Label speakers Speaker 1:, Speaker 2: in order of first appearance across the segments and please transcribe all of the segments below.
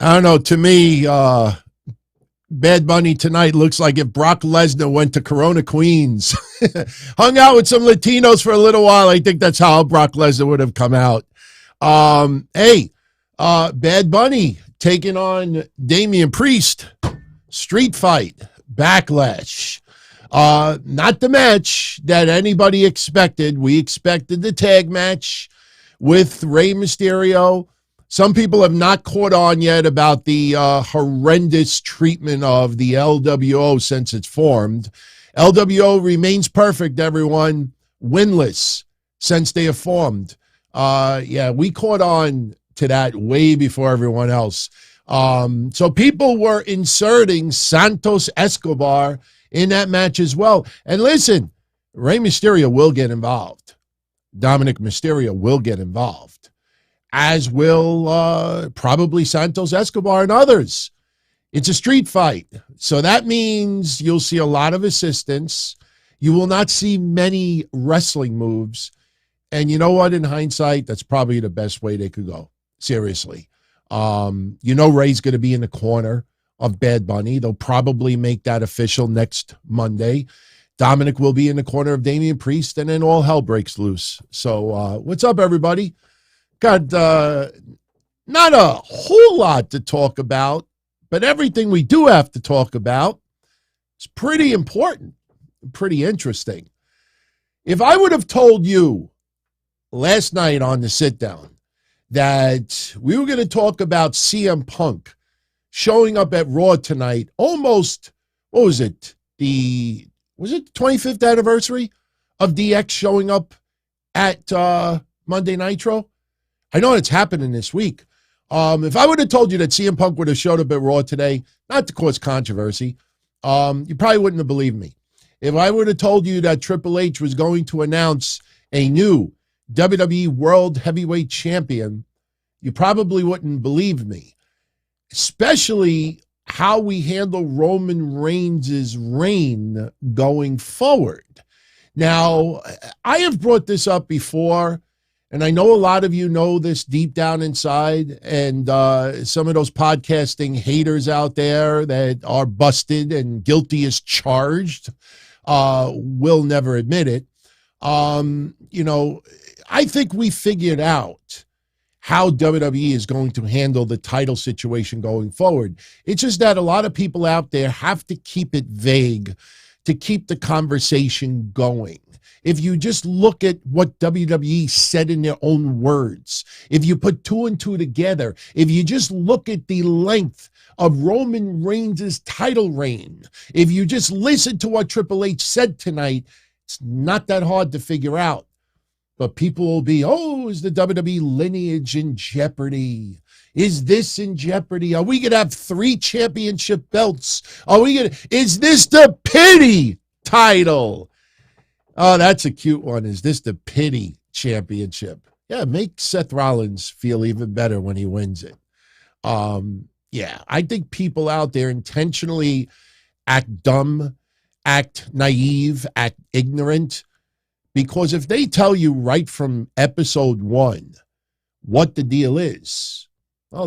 Speaker 1: I don't know. To me, Bad Bunny tonight looks like if Brock Lesnar went to Corona, Queens, hung out with some Latinos for a little while. I think that's how Brock Lesnar would have come out. Bad Bunny taking on Damian Priest. Street fight. Backlash. Not the match that anybody expected. We expected the tag match with Rey Mysterio. Some people have not caught on yet about the horrendous treatment of the LWO since it's formed. LWO remains perfect, everyone. Winless since they have formed. We caught on to that way before everyone else. So people were inserting Santos Escobar in that match as well. And listen, Rey Mysterio will get involved. Dominic Mysterio will get involved, as will probably Santos Escobar and others. It's a street fight. So that means you'll see a lot of assistance. You will not see many wrestling moves. And you know what? In hindsight, that's probably the best way they could go. Seriously. Ray's going to be in the corner of Bad Bunny. They'll probably make that official next Monday. Dominic will be in the corner of Damian Priest, and then all hell breaks loose. So what's up, everybody? Got not a whole lot to talk about, but everything we do have to talk about is pretty important, pretty interesting. If I would have told you last night on the sit-down that we were going to talk about CM Punk showing up at Raw tonight, almost, what was it? Was it the 25th anniversary of DX showing up at Monday Nitro? I know it's happening this week. If I would have told you that CM Punk would have showed up at Raw today, not to cause controversy, you probably wouldn't have believed me. If I would have told you that Triple H was going to announce a new WWE World Heavyweight Champion, you probably wouldn't believe me, especially how we handle Roman Reigns' reign going forward. Now, I have brought this up before, and I know a lot of you know this deep down inside, and some of those podcasting haters out there that are busted and guilty as charged will never admit it. I think we figured out how WWE is going to handle the title situation going forward. It's just that a lot of people out there have to keep it vague to keep the conversation going. If you just look at what WWE said in their own words, if you put two and two together, if you just look at the length of Roman Reigns' title reign, if you just listen to what Triple H said tonight, it's not that hard to figure out. But people will be, is the WWE lineage in jeopardy? Is this in jeopardy? Are we going to have 3 championship belts? Is this the pity title? Oh, that's a cute one. Is this the pity championship? Yeah, make Seth Rollins feel even better when he wins it. I think people out there intentionally act dumb, act naive, act ignorant. Because if they tell you right from episode 1 what the deal is,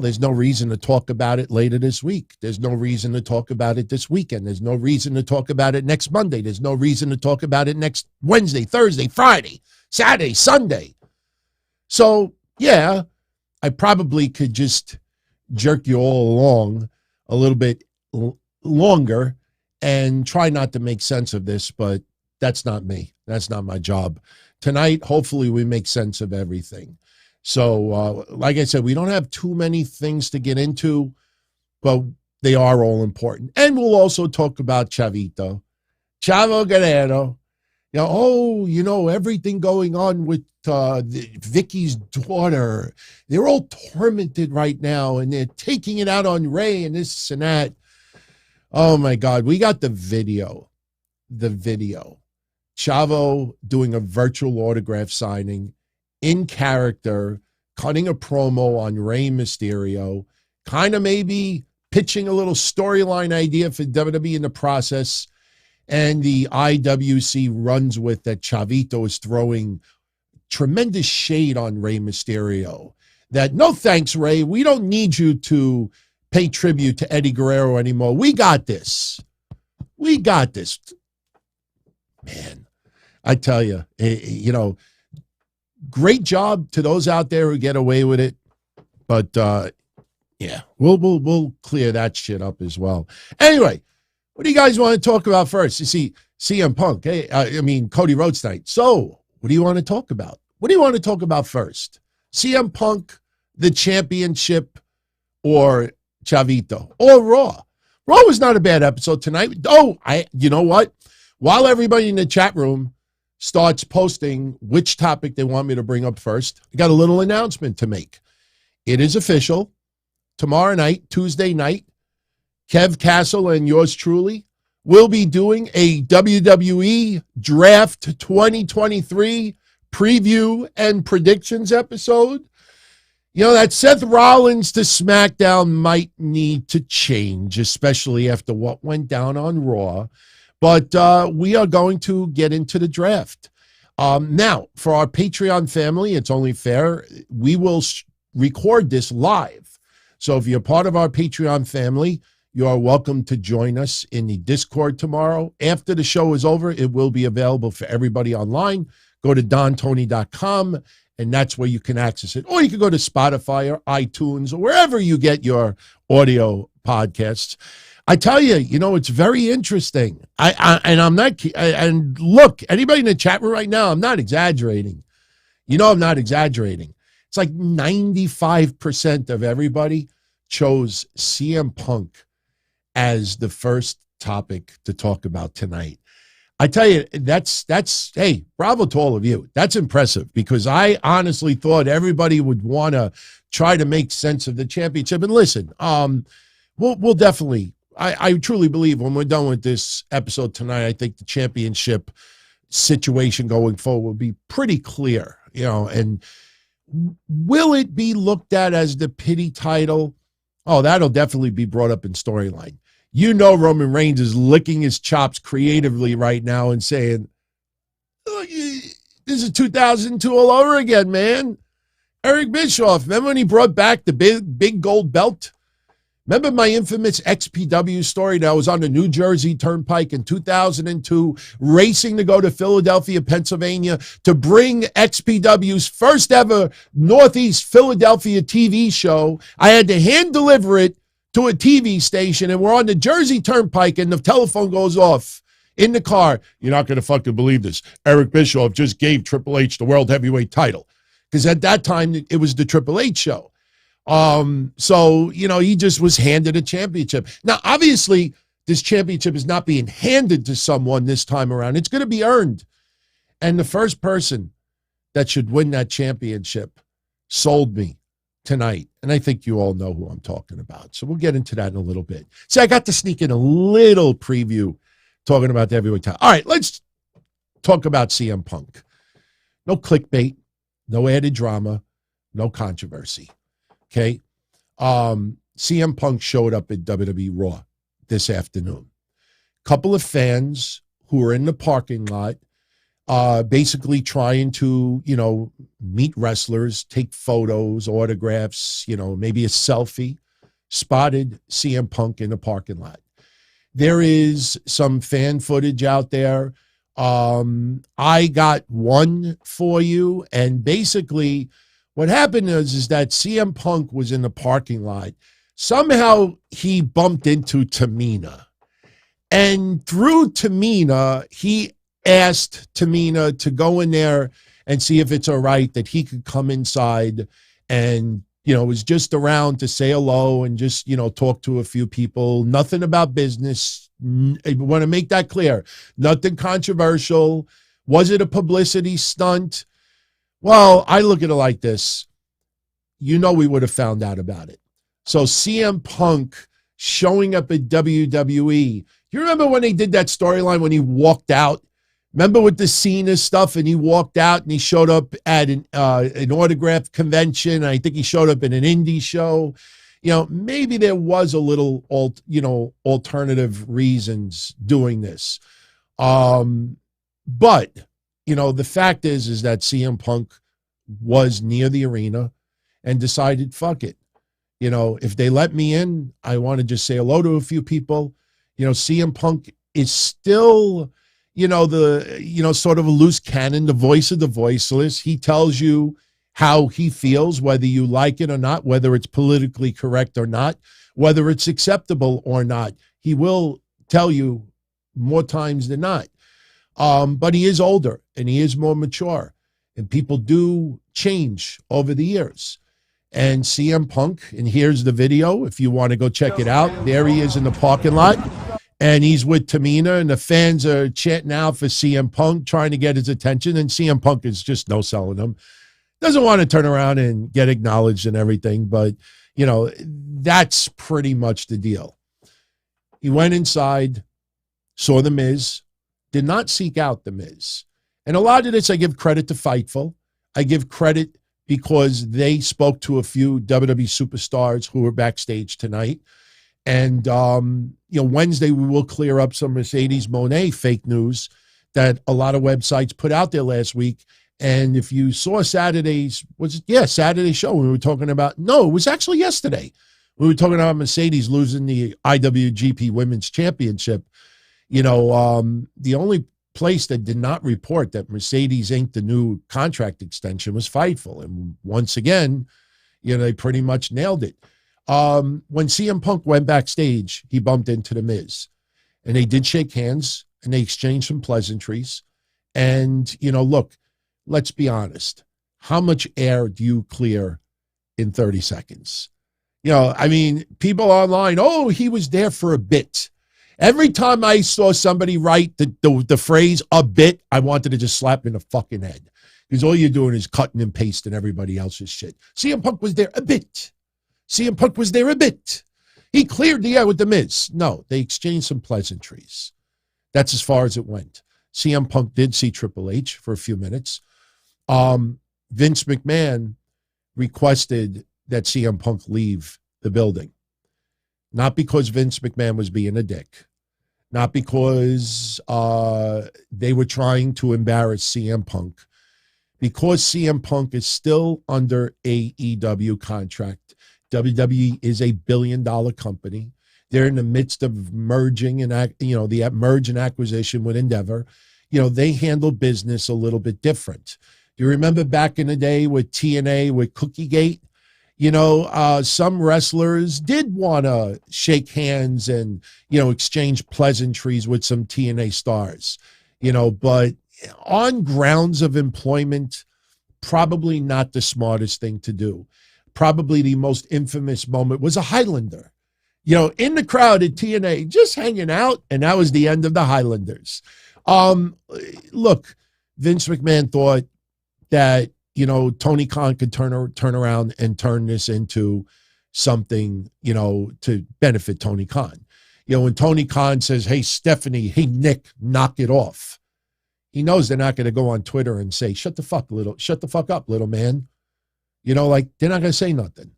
Speaker 1: there's no reason to talk about it later this week. There's no reason to talk about it this weekend. There's no reason to talk about it next Monday. There's no reason to talk about it next Wednesday, Thursday, Friday, Saturday, Sunday. So, I probably could just jerk you all along a little bit longer and try not to make sense of this, but that's not me. That's not my job. Tonight, hopefully, we make sense of everything. So, like I said, we don't have too many things to get into, but they are all important. And we'll also talk about Chavo Guerrero. Everything going on with Vicky's daughter. They're all tormented right now, and they're taking it out on Ray and this and that. Oh, my God. We got the video. Chavo doing a virtual autograph signing in character, cutting a promo on Rey Mysterio, kind of maybe pitching a little storyline idea for WWE in the process, and the IWC runs with that. Chavito is throwing tremendous shade on Rey Mysterio. That, no thanks, Rey, we don't need you to pay tribute to Eddie Guerrero anymore. We got this. We got this. Man, I tell you, great job to those out there who get away with it. But yeah, we'll clear that shit up as well. Anyway, what do you guys want to talk about first? You see, CM Punk, Cody Rhodes tonight. So, what do you want to talk about? What do you want to talk about first? CM Punk, the championship, or Chavito, or Raw? Raw was not a bad episode tonight. Oh, you know what? While everybody in the chat room starts posting which topic they want me to bring up first, I got a little announcement to make. It is official. Tomorrow night, Tuesday night, Kev Castle and yours truly will be doing a WWE Draft 2023 preview and predictions episode. That Seth Rollins to SmackDown might need to change, especially after what went down on Raw. But we are going to get into the draft. Now, for our Patreon family, it's only fair. We will record this live. So if you're part of our Patreon family, you are welcome to join us in the Discord tomorrow. After the show is over, it will be available for everybody online. Go to dontony.com, and that's where you can access it. Or you can go to Spotify or iTunes or wherever you get your audio podcasts. I tell you, it's very interesting. And look, anybody in the chat room right now, I'm not exaggerating. I'm not exaggerating. It's like 95% of everybody chose CM Punk as the first topic to talk about tonight. I tell you, that's hey, bravo to all of you. That's impressive, because I honestly thought everybody would want to try to make sense of the championship. And listen, we'll definitely, I truly believe when we're done with this episode tonight, I think the championship situation going forward will be pretty clear, and will it be looked at as the pity title? Oh, that'll definitely be brought up in storyline. Roman Reigns is licking his chops creatively right now and saying, oh, this is 2002 all over again, man. Eric Bischoff, remember when he brought back the big gold belt? Remember my infamous XPW story that I was on the New Jersey Turnpike in 2002, racing to go to Philadelphia, Pennsylvania, to bring XPW's first ever Northeast Philadelphia TV show. I had to hand deliver it to a TV station, and we're on the Jersey Turnpike, and the telephone goes off in the car. You're not going to fucking believe this. Eric Bischoff just gave Triple H the World Heavyweight title, because at that time it was the Triple H show. So, he just was handed a championship. Now, obviously, this championship is not being handed to someone this time around. It's going to be earned. And the first person that should win that championship sold me tonight. And I think you all know who I'm talking about. So we'll get into that in a little bit. See, I got to sneak in a little preview talking about the heavyweight title. All right, let's talk about CM Punk. No clickbait, no added drama, no controversy. Okay. CM Punk showed up at WWE Raw this afternoon. Couple of fans who were in the parking lot, basically trying to, meet wrestlers, take photos, autographs, maybe a selfie, spotted CM Punk in the parking lot. There is some fan footage out there. I got one for you, and basically what happened is that CM Punk was in the parking lot. Somehow he bumped into Tamina. And through Tamina, he asked Tamina to go in there and see if it's all right that he could come inside, and, was just around to say hello and just, talk to a few people. Nothing about business. I want to make that clear. Nothing controversial. Was it a publicity stunt? Well, I look at it like this. We would have found out about it. So CM Punk showing up at WWE. You remember when they did that storyline when he walked out? Remember with the Cena stuff, and he walked out and he showed up at an autograph convention. I think he showed up in an indie show. Maybe there was a little, alternative reasons doing this. But the fact is that CM Punk was near the arena and decided, fuck it. If they let me in, I want to just say hello to a few people. CM Punk is still, sort of a loose cannon, the voice of the voiceless. He tells you how he feels, whether you like it or not, whether it's politically correct or not, whether it's acceptable or not. He will tell you more times than not. But he is older and he is more mature, and people do change over the years. And CM Punk, and here's the video if you want to go check it out. There he is in the parking lot, and he's with Tamina, and the fans are chanting out for CM Punk, trying to get his attention, and CM Punk is just no-selling him. Doesn't want to turn around and get acknowledged and everything, but, that's pretty much the deal. He went inside, saw The Miz, did not seek out The Miz. And a lot of this I give credit to Fightful. I give credit because they spoke to a few WWE superstars who were backstage tonight. And, Wednesday we will clear up some Mercedes Moné fake news that a lot of websites put out there last week. And if you saw Saturday show, we were talking about, no, it was actually yesterday. We were talking about Mercedes losing the IWGP Women's Championship. The only place that did not report that Mercedes inked the new contract extension was Fightful. And once again, they pretty much nailed it. When CM Punk went backstage, he bumped into The Miz. And they did shake hands, and they exchanged some pleasantries. And, look, let's be honest. How much air do you clear in 30 seconds? People online, oh, he was there for a bit. Every time I saw somebody write the phrase "a bit," I wanted to just slap in the fucking head, because all you're doing is cutting and pasting everybody else's shit. CM Punk was there a bit. CM Punk was there a bit. He cleared the air with The Miz. No, they exchanged some pleasantries. That's as far as it went. CM Punk did see Triple H for a few minutes. Vince McMahon requested that CM Punk leave the building. Not because Vince McMahon was being a dick. Not because they were trying to embarrass CM Punk. Because CM Punk is still under AEW contract. WWE is a billion-dollar company. They're in the midst of merging and, the merge and acquisition with Endeavor. They handle business a little bit different. Do you remember back in the day with TNA, with Cookiegate? Some wrestlers did want to shake hands and, exchange pleasantries with some TNA stars, but on grounds of employment, probably not the smartest thing to do. Probably the most infamous moment was a Highlander, in the crowd at TNA, just hanging out, and that was the end of the Highlanders. Look, Vince McMahon thought that, Tony Khan could turn around and turn this into something, to benefit Tony Khan. When Tony Khan says, hey, Stephanie, hey, Nick, knock it off. He knows they're not going to go on Twitter and say, shut the fuck up, little man. They're not going to say nothing.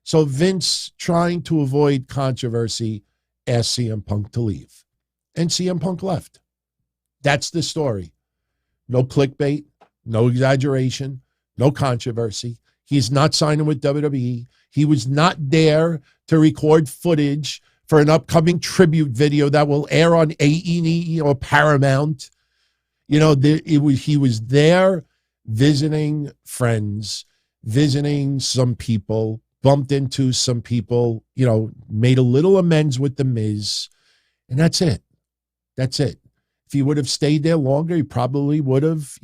Speaker 1: So Vince, trying to avoid controversy, asked CM Punk to leave. And CM Punk left. That's the story. No clickbait, no exaggeration. No controversy. He's not signing with WWE. He was not there to record footage for an upcoming tribute video that will air on A&E or Paramount. He was there visiting friends, visiting some people, bumped into some people, made a little amends with The Miz, and that's it. That's it. If he would have stayed there longer, he probably would have,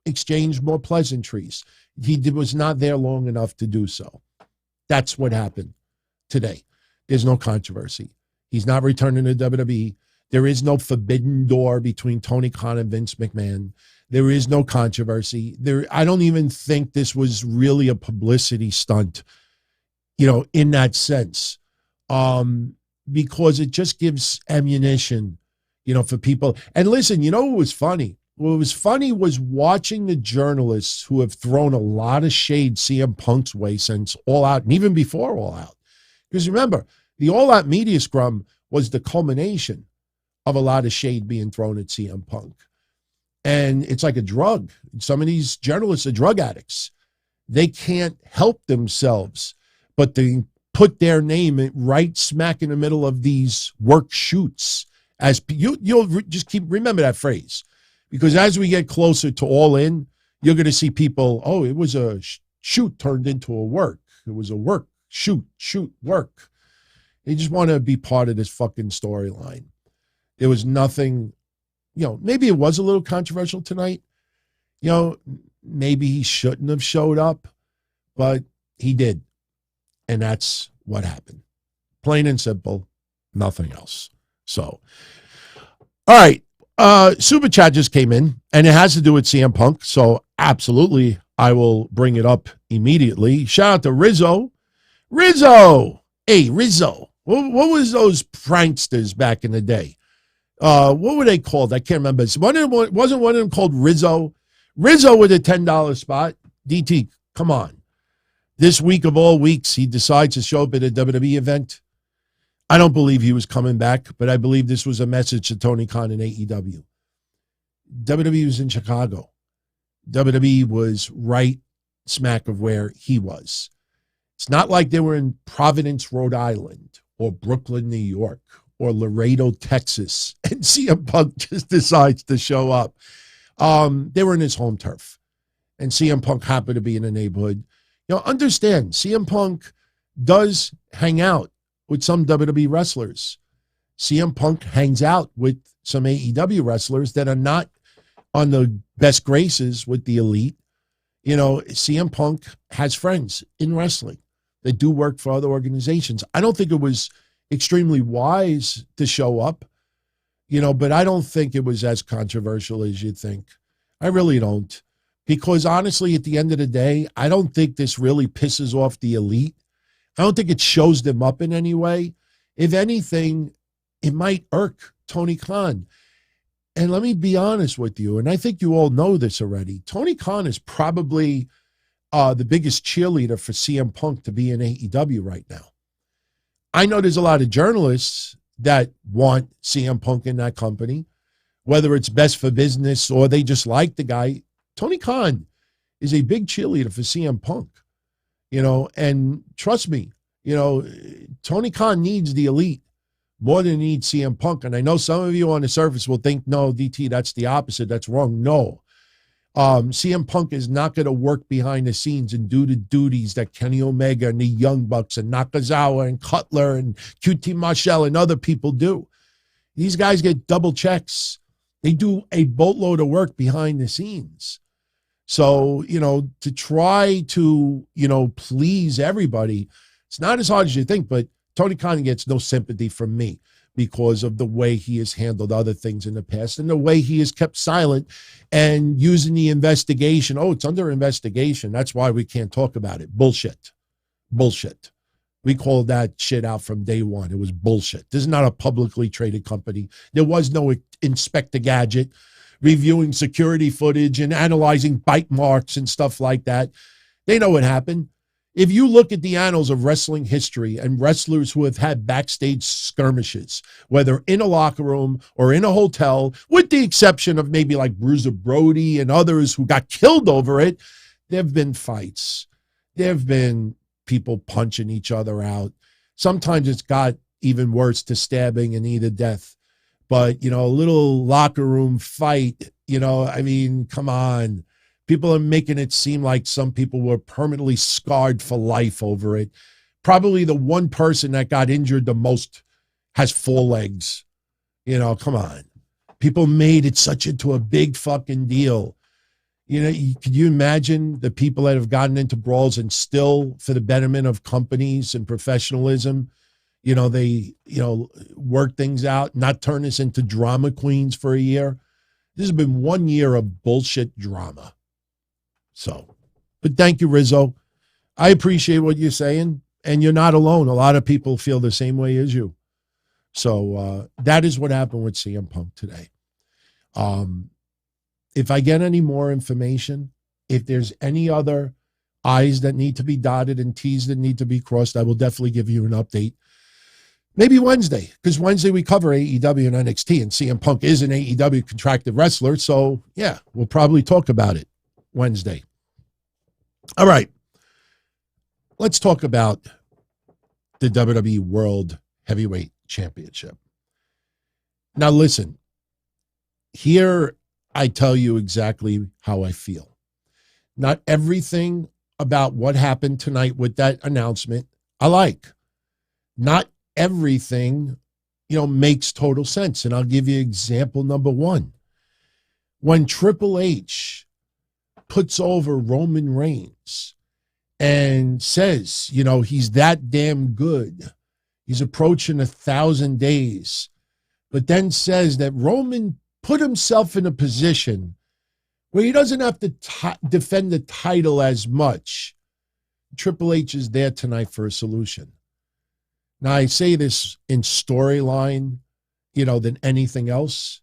Speaker 1: exchanged more pleasantries. He was not there long enough to do so. That's what happened today. There's no controversy. He's not returning to WWE. There is no forbidden door between Tony Khan and Vince McMahon. There is no controversy. I don't even think this was really a publicity stunt, in that sense, because it just gives ammunition, for people. And listen, what was funny? What was funny was watching the journalists who have thrown a lot of shade CM Punk's way since All Out, and even before All Out. Because remember, the All Out media scrum was the culmination of a lot of shade being thrown at CM Punk. And it's like a drug. Some of these journalists are drug addicts. They can't help themselves but to put their name right smack in the middle of these work shoots. As you'll just remember that phrase, because as we get closer to All In, you're going to see people, oh, it was a shoot turned into a work. It was a work, shoot, work. They just want to be part of this fucking storyline. There was nothing, maybe it was a little controversial tonight. Maybe he shouldn't have showed up, but he did. And that's what happened. Plain and simple, nothing else. So, all right. Super Chat just came in, and it has to do with CM Punk. So, absolutely, I will bring it up immediately. Shout out to Rizzo. Hey, Rizzo. What was those pranksters back in the day? What were they called? I can't remember. Wasn't one of them called Rizzo? Rizzo with a $10 spot. DT, come on. This week of all weeks, he decides to show up at a WWE event. I don't believe he was coming back, but I believe this was a message to Tony Khan and AEW. WWE was in Chicago. WWE was right smack of where he was. It's not like they were in Providence, Rhode Island, or Brooklyn, New York, or Laredo, Texas, and CM Punk just decides to show up. They were in his home turf, and CM Punk happened to be in the neighborhood. Understand, CM Punk does hang out with some WWE wrestlers. CM Punk hangs out with some AEW wrestlers that are not on the best graces with the elite. CM Punk has friends in wrestling that do work for other organizations. I don't think it was extremely wise to show up, but I don't think it was as controversial as you think. I really don't. Because honestly, at the end of the day, I don't think this really pisses off the elite. I don't think it shows them up in any way. If anything, it might irk Tony Khan. And let me be honest with you, and I think you all know this already. Tony Khan is probably the biggest cheerleader for CM Punk to be in AEW right now. I know there's a lot of journalists that want CM Punk in that company, whether it's best for business or they just like the guy. Tony Khan is a big cheerleader for CM Punk, and trust me, Tony Khan needs the elite more than he needs CM Punk. And I know some of you on the surface will think, no, DT, that's the opposite. That's wrong. No. CM Punk is not going to work behind the scenes and do the duties that Kenny Omega and the Young Bucks and Nakazawa and Cutler and QT Marshall and other people do. These guys get double checks. They do a boatload of work behind the scenes. So, to try to, please everybody, it's not as hard as you think, but Tony Khan gets no sympathy from me because of the way he has handled other things in the past and the way he has kept silent and using the investigation. Oh, it's under investigation. That's why we can't talk about it. Bullshit. We called that shit out from day one. It was bullshit. This is not a publicly traded company. There was no Inspector Gadget reviewing security footage and analyzing bite marks and stuff like that. They know what happened. If you look at the annals of wrestling history and wrestlers who have had backstage skirmishes, whether in a locker room or in a hotel, with the exception of maybe like Bruiser Brody and others who got killed over it, there have been fights. There have been people punching each other out. Sometimes it's got even worse to stabbing and either death. But, a little locker room fight, come on. People are making it seem like some people were permanently scarred for life over it. Probably the one person that got injured the most has 4 legs. Come on. People made it such into a big fucking deal. Could you imagine the people that have gotten into brawls and still, for the betterment of companies and professionalism, they work things out, not turn this into drama queens for a year. This has been 1 year of bullshit drama. So, but thank you, Rizzo. I appreciate what you're saying, and you're not alone. A lot of people feel the same way as you. So that is what happened with CM Punk today. If I get any more information, if there's any other I's that need to be dotted and T's that need to be crossed, I will definitely give you an update. Maybe Wednesday, because Wednesday we cover AEW and NXT, and CM Punk is an AEW contracted wrestler. So, yeah, we'll probably talk about it Wednesday. All right. Let's talk about the WWE World Heavyweight Championship. Now listen, here I tell you exactly how I feel. Not everything about what happened tonight with that announcement I like. Not everything, makes total sense. And I'll give you example number one. When Triple H puts over Roman Reigns and says, he's that damn good. He's approaching 1,000 days. But then says that Roman put himself in a position where he doesn't have to defend the title as much. Triple H is there tonight for a solution. Now, I say this in storyline, than anything else.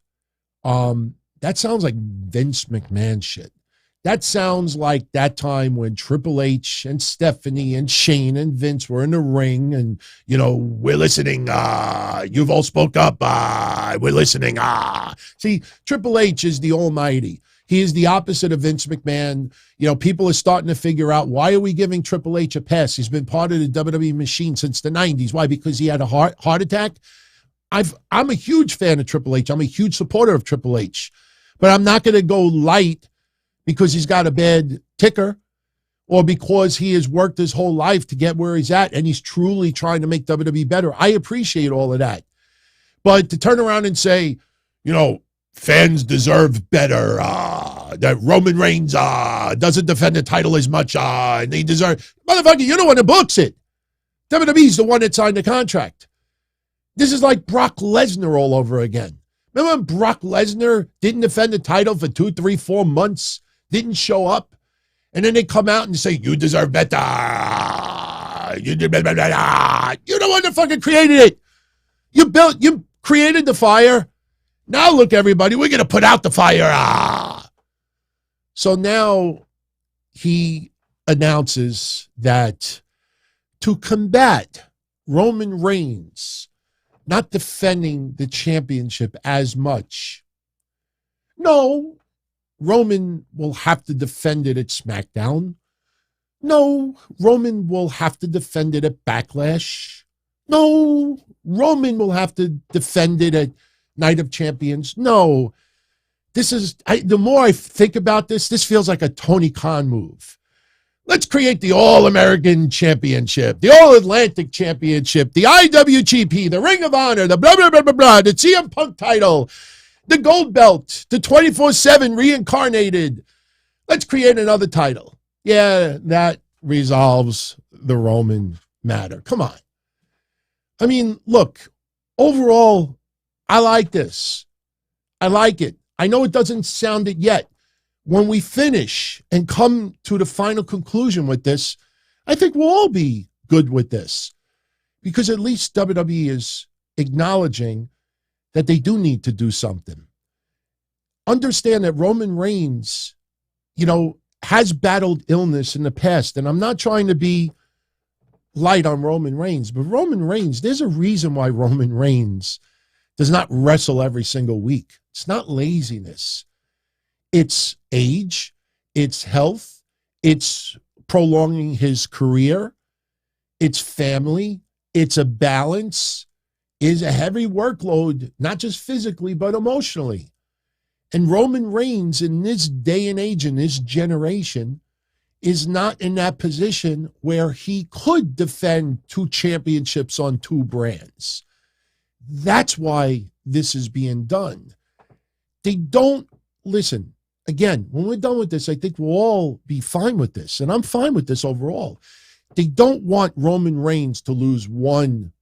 Speaker 1: That sounds like Vince McMahon shit. That sounds like that time when Triple H and Stephanie and Shane and Vince were in the ring and, we're listening. You've all spoke up. We're listening. See, Triple H is the almighty. He is the opposite of Vince McMahon. People are starting to figure out, why are we giving Triple H a pass? He's been part of the WWE machine since the 90s. Why? Because he had a heart attack? I'm a huge fan of Triple H. I'm a huge supporter of Triple H. But I'm not going to go light because he's got a bad ticker or because he has worked his whole life to get where he's at and he's truly trying to make WWE better. I appreciate all of that. But to turn around and say, fans deserve better, that Roman Reigns doesn't defend the title as much, and they deserve... Motherfucker, you're the one that books it. WWE's the one that signed the contract. This is like Brock Lesnar all over again. Remember when Brock Lesnar didn't defend the title for 2, 3, 4 months, didn't show up, and then they come out and say, you deserve better. You're the one that fucking created it. You created the fire. Now look, everybody, we're going to put out the fire. So now he announces that to combat Roman Reigns not defending the championship as much, no, Roman will have to defend it at SmackDown. No, Roman will have to defend it at Backlash. No, Roman will have to defend it at Night of Champions. No, the more I think about this, this feels like a Tony Khan move. Let's create the All-American Championship, the All-Atlantic Championship, the IWGP, the Ring of Honor, the blah, blah, blah, blah, blah, the CM Punk title, the Gold Belt, the 24/7 reincarnated. Let's create another title. Yeah, that resolves the Roman matter. Come on. I mean, look, overall, I like this. I like it. I know it doesn't sound it yet. When we finish and come to the final conclusion with this, I think we'll all be good with this because at least WWE is acknowledging that they do need to do something. Understand that Roman Reigns, has battled illness in the past, and I'm not trying to be light on Roman Reigns, but Roman Reigns, there's a reason why Roman Reigns does not wrestle every single week. It's not laziness. It's age, it's health, it's prolonging his career, it's family, it's a balance, it's a heavy workload, not just physically, but emotionally. And Roman Reigns in this day and age, in this generation, is not in that position where he could defend 2 championships on 2 brands. That's why this is being done. They don't, listen, again, when we're done with this, I think we'll all be fine with this. And I'm fine with this overall. They don't want Roman Reigns to lose one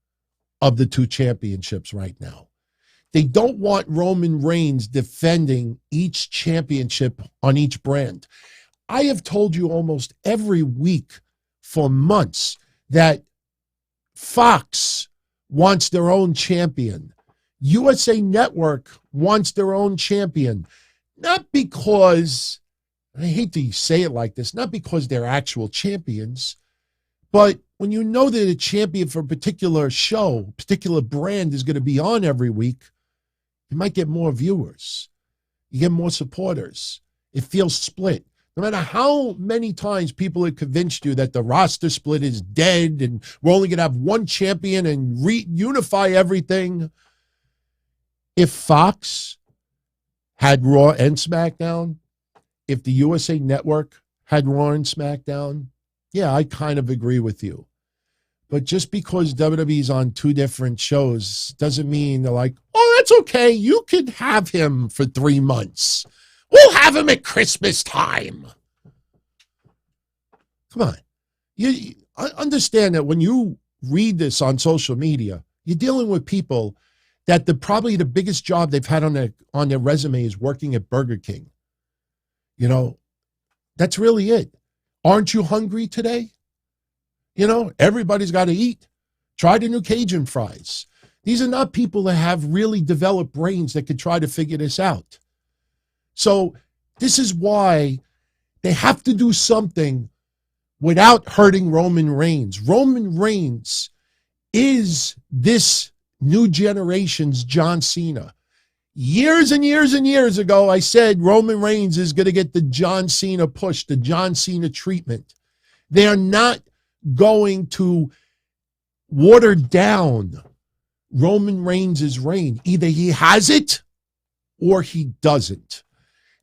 Speaker 1: of the 2 championships right now. They don't want Roman Reigns defending each championship on each brand. I have told you almost every week for months that Fox wants their own champion. USA Network wants their own champion. Not because, I hate to say it like this, not because they're actual champions, but when you know that a champion for a particular show, particular brand is going to be on every week, you might get more viewers. You get more supporters. It feels split. No matter how many times people have convinced you that the roster split is dead and we're only going to have one champion and reunify everything. If Fox had Raw and SmackDown, if the USA Network had Raw and SmackDown, yeah, I kind of agree with you. But just because WWE's on two different shows doesn't mean they're like, oh, that's okay. You could have him for 3 months. We'll have him at Christmas time. Come on. I understand that when you read this on social media, you're dealing with people that probably the biggest job they've had on their resume is working at Burger King. You know, that's really it. Aren't you hungry today? You know, everybody's got to eat. Try the new Cajun fries. These are not people that have really developed brains that could try to figure this out. So this is why they have to do something without hurting Roman Reigns. Roman Reigns is this new generation's John Cena. Years and years and years ago, I said Roman Reigns is going to get the John Cena push, the John Cena treatment. They are not going to water down Roman Reigns' reign. Either he has it or he doesn't.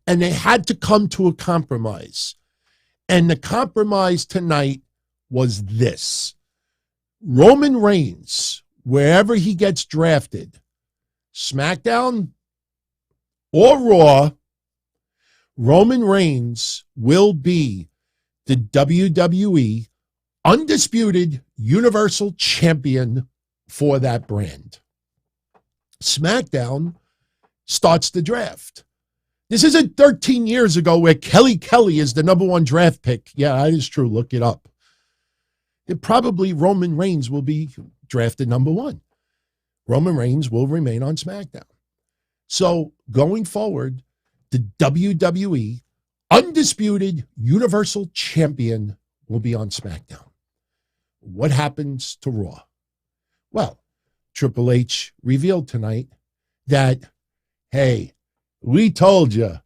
Speaker 1: And they had to come to a compromise. And the compromise tonight was this. Roman Reigns, wherever he gets drafted, SmackDown or Raw, Roman Reigns will be the WWE Undisputed Universal Champion for that brand. SmackDown starts the draft. This isn't 13 years ago where Kelly is the #1 draft pick. Yeah, that is true. Look it up. Probably Roman Reigns will be drafted #1. Roman Reigns will remain on SmackDown. So going forward, the WWE Undisputed Universal Champion will be on SmackDown. What happens to Raw? Well, Triple H revealed tonight that, hey, we told you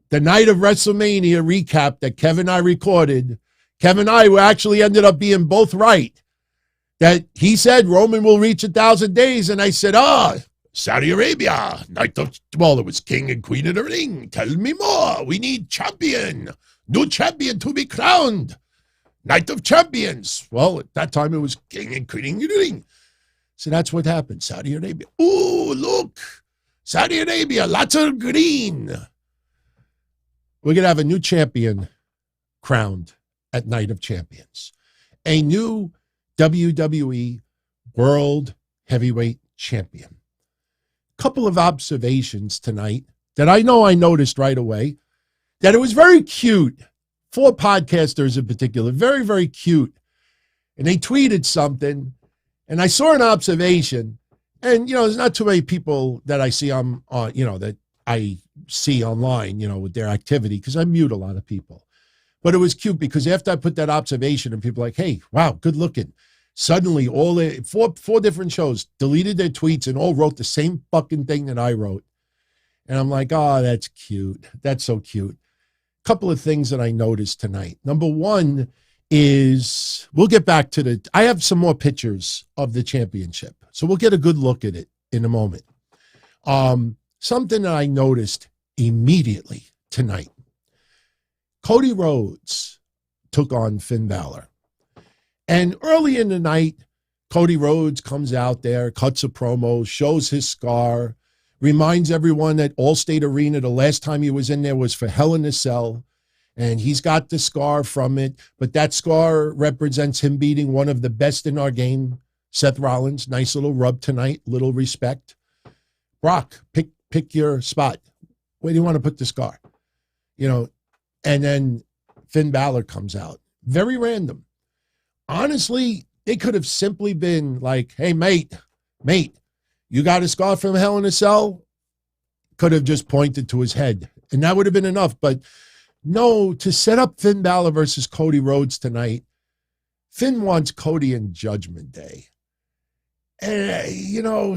Speaker 1: the night of WrestleMania recap that Kevin and I recorded, Kevin and I actually ended up being both right. That he said Roman will reach 1,000 days. And I said, Saudi Arabia, it was king and queen of the ring. Tell me more. We need champion. New champion to be crowned. Night of Champions. Well, at that time it was king and queen of the ring. So that's what happened. Saudi Arabia. Ooh, look. Saudi Arabia, lots of green. We're going to have a new champion crowned at Night of Champions. A new WWE World Heavyweight Champion. Couple of observations tonight that I know I noticed right away. That it was very cute. 4 podcasters in particular, very, very cute. And they tweeted something, and I saw an observation. And, there's not too many people that I see that I see online, with their activity, because I mute a lot of people. But it was cute because after I put that observation and people were like, hey, wow, good looking. Suddenly all the four different shows deleted their tweets and all wrote the same fucking thing that I wrote. And I'm like, oh, that's cute. That's so cute. Couple of things that I noticed tonight. Number one is we'll get back to I have some more pictures of the championship. So we'll get a good look at it in a moment. Something that I noticed immediately tonight. Cody Rhodes took on Finn Balor. And early in the night, Cody Rhodes comes out there, cuts a promo, shows his scar, reminds everyone that Allstate Arena, the last time he was in there was for Hell in a Cell. And he's got the scar from it. But that scar represents him beating one of the best in our game, Seth Rollins. Nice little rub tonight, little respect. Brock, pick your spot. Where do you want to put the scar? And then Finn Balor comes out. Very random. Honestly, they could have simply been like, hey, mate, you got a scar from Hell in a Cell? Could have just pointed to his head. And that would have been enough. But no, to set up Finn Balor versus Cody Rhodes tonight, Finn wants Cody in Judgment Day. And,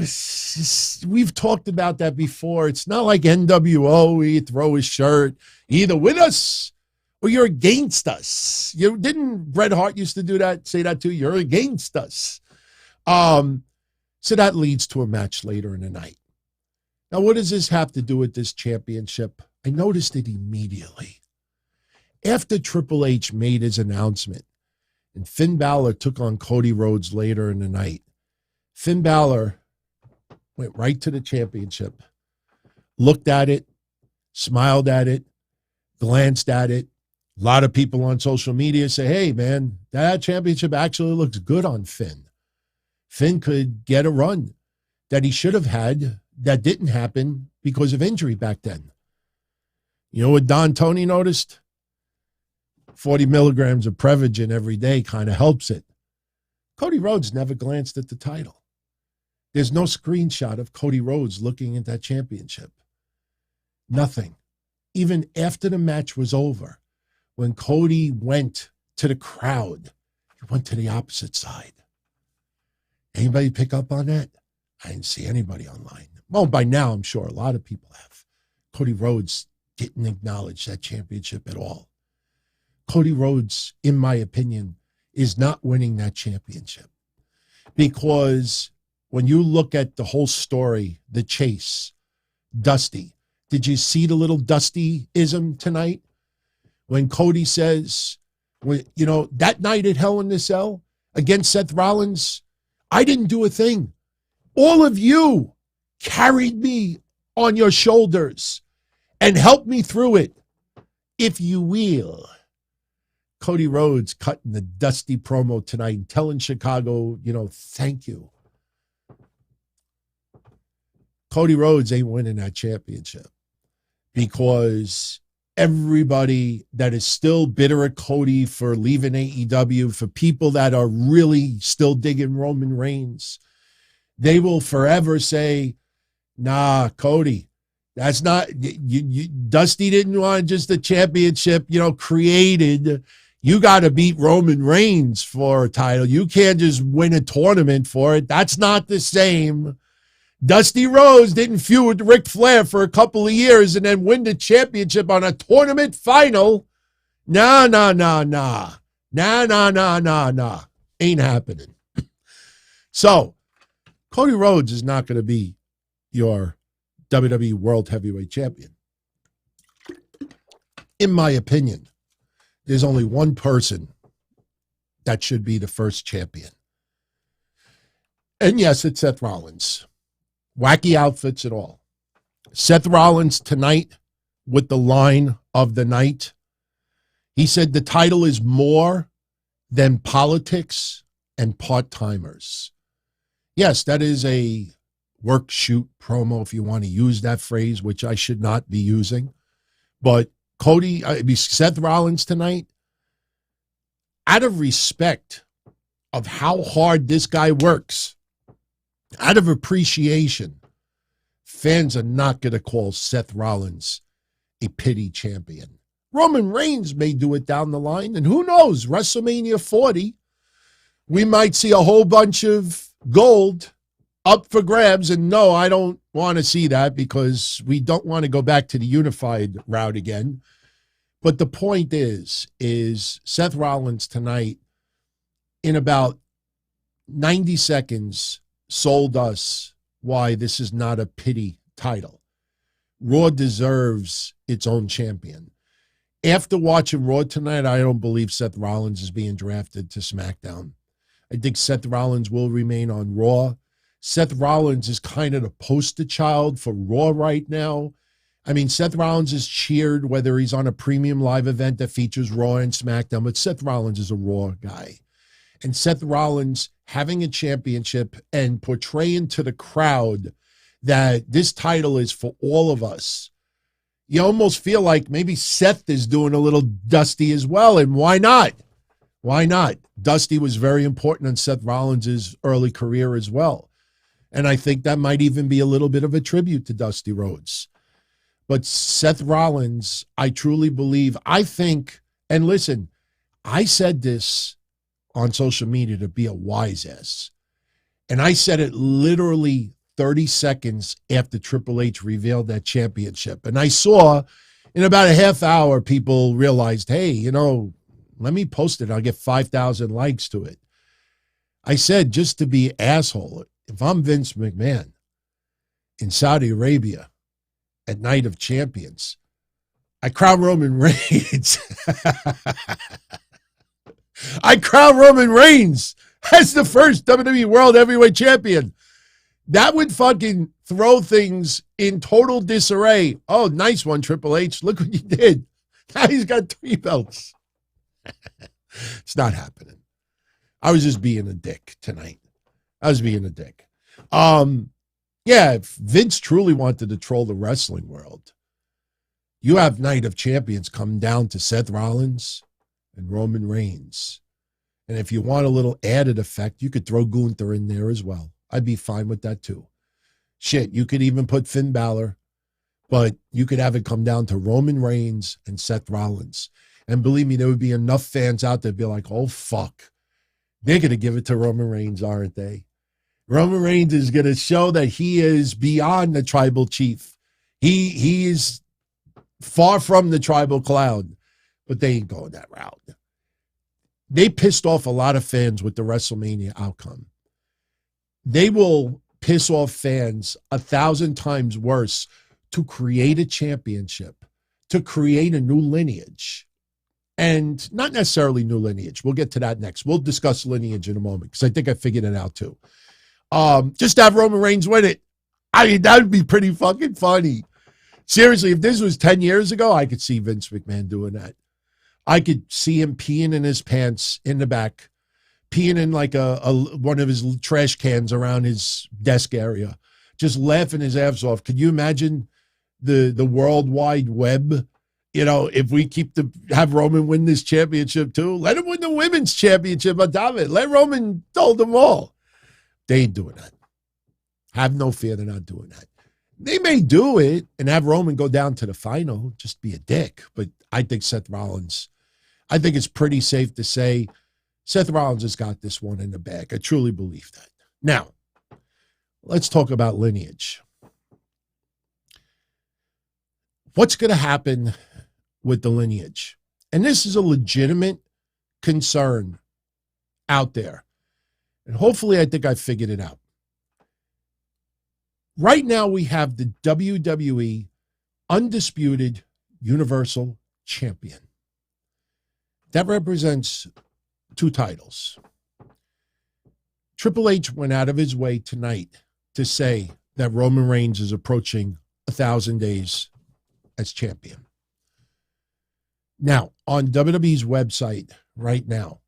Speaker 1: we've talked about that before. It's not like NWO where you throw his shirt either with us or you're against us. Didn't Bret Hart used to do that, say that too? You're against us. So that leads to a match later in the night. Now, what does this have to do with this championship? I noticed it immediately. After Triple H made his announcement and Finn Balor took on Cody Rhodes later in the night, Finn Balor went right to the championship, looked at it, smiled at it, glanced at it. A lot of people on social media say, hey, man, that championship actually looks good on Finn. Finn could get a run that he should have had that didn't happen because of injury back then. You know what Don Tony noticed? 40 milligrams of Prevagen every day kind of helps it. Cody Rhodes never glanced at the title. There's no screenshot of Cody Rhodes looking at that championship. Nothing. Even after the match was over, when Cody went to the crowd, he went to the opposite side. Anybody pick up on that? I didn't see anybody online. Well, by now, I'm sure a lot of people have. Cody Rhodes didn't acknowledge that championship at all. Cody Rhodes, in my opinion, is not winning that championship. Because when you look at the whole story, the chase, Dusty, did you see the little Dusty-ism tonight? When Cody says, that night at Hell in the Cell against Seth Rollins, I didn't do a thing. All of you carried me on your shoulders and helped me through it, if you will. Cody Rhodes cutting the Dusty promo tonight and telling Chicago, thank you. Cody Rhodes ain't winning that championship because everybody that is still bitter at Cody for leaving AEW, for people that are really still digging Roman Reigns, they will forever say, nah, Cody, that's not, Dusty didn't want just the championship, created. You got to beat Roman Reigns for a title. You can't just win a tournament for it. That's not the same. Dusty Rhodes didn't feud with Ric Flair for a couple of years and then win the championship on a tournament final. Nah. Ain't happening. So, Cody Rhodes is not going to be your WWE World Heavyweight Champion. In my opinion, there's only one person that should be the first champion. And yes, it's Seth Rollins. Wacky outfits and all. Seth Rollins tonight with the line of the night. He said the title is more than politics and part-timers. Yes, that is a work shoot promo if you want to use that phrase, which I should not be using. But Seth Rollins tonight, out of respect of how hard this guy works, out of appreciation, fans are not going to call Seth Rollins a pity champion. Roman Reigns may do it down the line, and who knows, WrestleMania 40, we might see a whole bunch of gold up for grabs, and no, I don't want to see that because we don't want to go back to the unified route again. But the point is Seth Rollins tonight, in about 90 seconds, sold us why this is not a pity title. Raw deserves its own champion. After watching Raw tonight, I don't believe Seth Rollins is being drafted to SmackDown. I think Seth Rollins will remain on Raw. Seth Rollins is kind of the poster child for Raw right now. I mean, Seth Rollins is cheered whether he's on a premium live event that features Raw and SmackDown, but Seth Rollins is a Raw guy. And Seth Rollins having a championship and portraying to the crowd that this title is for all of us, you almost feel like maybe Seth is doing a little Dusty as well, and why not? Why not? Dusty was very important in Seth Rollins' early career as well. And I think that might even be a little bit of a tribute to Dusty Rhodes. But Seth Rollins, I truly believe, I think, and listen, I said this on social media to be a wise ass. And I said it literally 30 seconds after Triple H revealed that championship. And I saw In about a half hour, people realized, hey, let me post it. I'll get 5,000 likes to it. I said, just to be asshole, if I'm Vince McMahon in Saudi Arabia at Night of Champions, I crown Roman Reigns. I crown Roman Reigns as the first WWE World Heavyweight Champion. That would fucking throw things in total disarray. Oh, nice one, Triple H. Look what you did. Now he's got 3 belts. It's not happening. I was just being a dick tonight. I was being a dick. Yeah, if Vince truly wanted to troll the wrestling world, you have Night of Champions come down to Seth Rollins and Roman Reigns. And if you want a little added effect, you could throw Gunther in there as well. I'd be fine with that too. Shit, you could even put Finn Balor, but you could have it come down to Roman Reigns and Seth Rollins. And believe me, there would be enough fans out there to be like, oh, fuck. They're going to give it to Roman Reigns, aren't they? Roman Reigns is going to show that he is beyond the tribal chief. He is far from the tribal clown, but they ain't going that route. They pissed off a lot of fans with the WrestleMania outcome. They will piss off fans 1,000 times worse to create a championship, to create a new lineage. And not necessarily new lineage. We'll get to that next. We'll discuss lineage in a moment because I think I figured it out too. Just to have Roman Reigns win it. I mean, that would be pretty fucking funny. Seriously, if this was 10 years ago, I could see Vince McMahon doing that. I could see him peeing in his pants in the back, peeing in like one of his trash cans around his desk area, just laughing his ass off. Could you imagine the World Wide Web? If we have Roman win this championship too, let him win the women's championship on top of it. Let Roman hold them all. They ain't doing that. Have no fear, they're not doing that. They may do it and have Roman go down to the final, just be a dick. But I think I think it's pretty safe to say Seth Rollins has got this one in the bag. I truly believe that. Now, let's talk about lineage. What's going to happen with the lineage? And this is a legitimate concern out there. And hopefully I think I figured it out. Right now we have the WWE Undisputed Universal Champion. That represents 2 titles. Triple H went out of his way tonight to say that Roman Reigns is approaching 1,000 days as champion. Now, on WWE's website right now,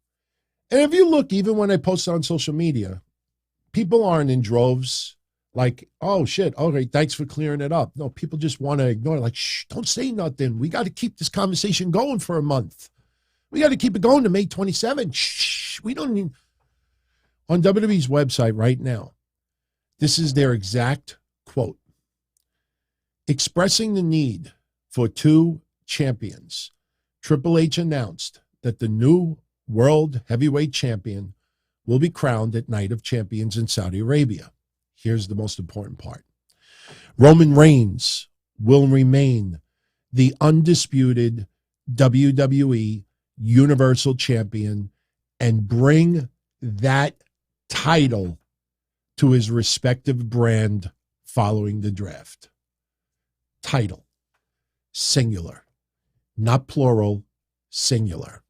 Speaker 1: and if you look, even when I post on social media, people aren't in droves like, oh, shit, okay, thanks for clearing it up. No, people just want to ignore it. Like, shh, don't say nothing. We got to keep this conversation going for a month. We got to keep it going to May 27th. Shh, we don't need. On WWE's website right now, this is their exact quote. Expressing the need for 2 champions, Triple H announced that the new World Heavyweight Champion will be crowned at Night of Champions in Saudi Arabia. Here's the most important part. Roman Reigns will remain the undisputed WWE Universal Champion and bring that title to his respective brand following the draft. Title, singular, not plural, singular.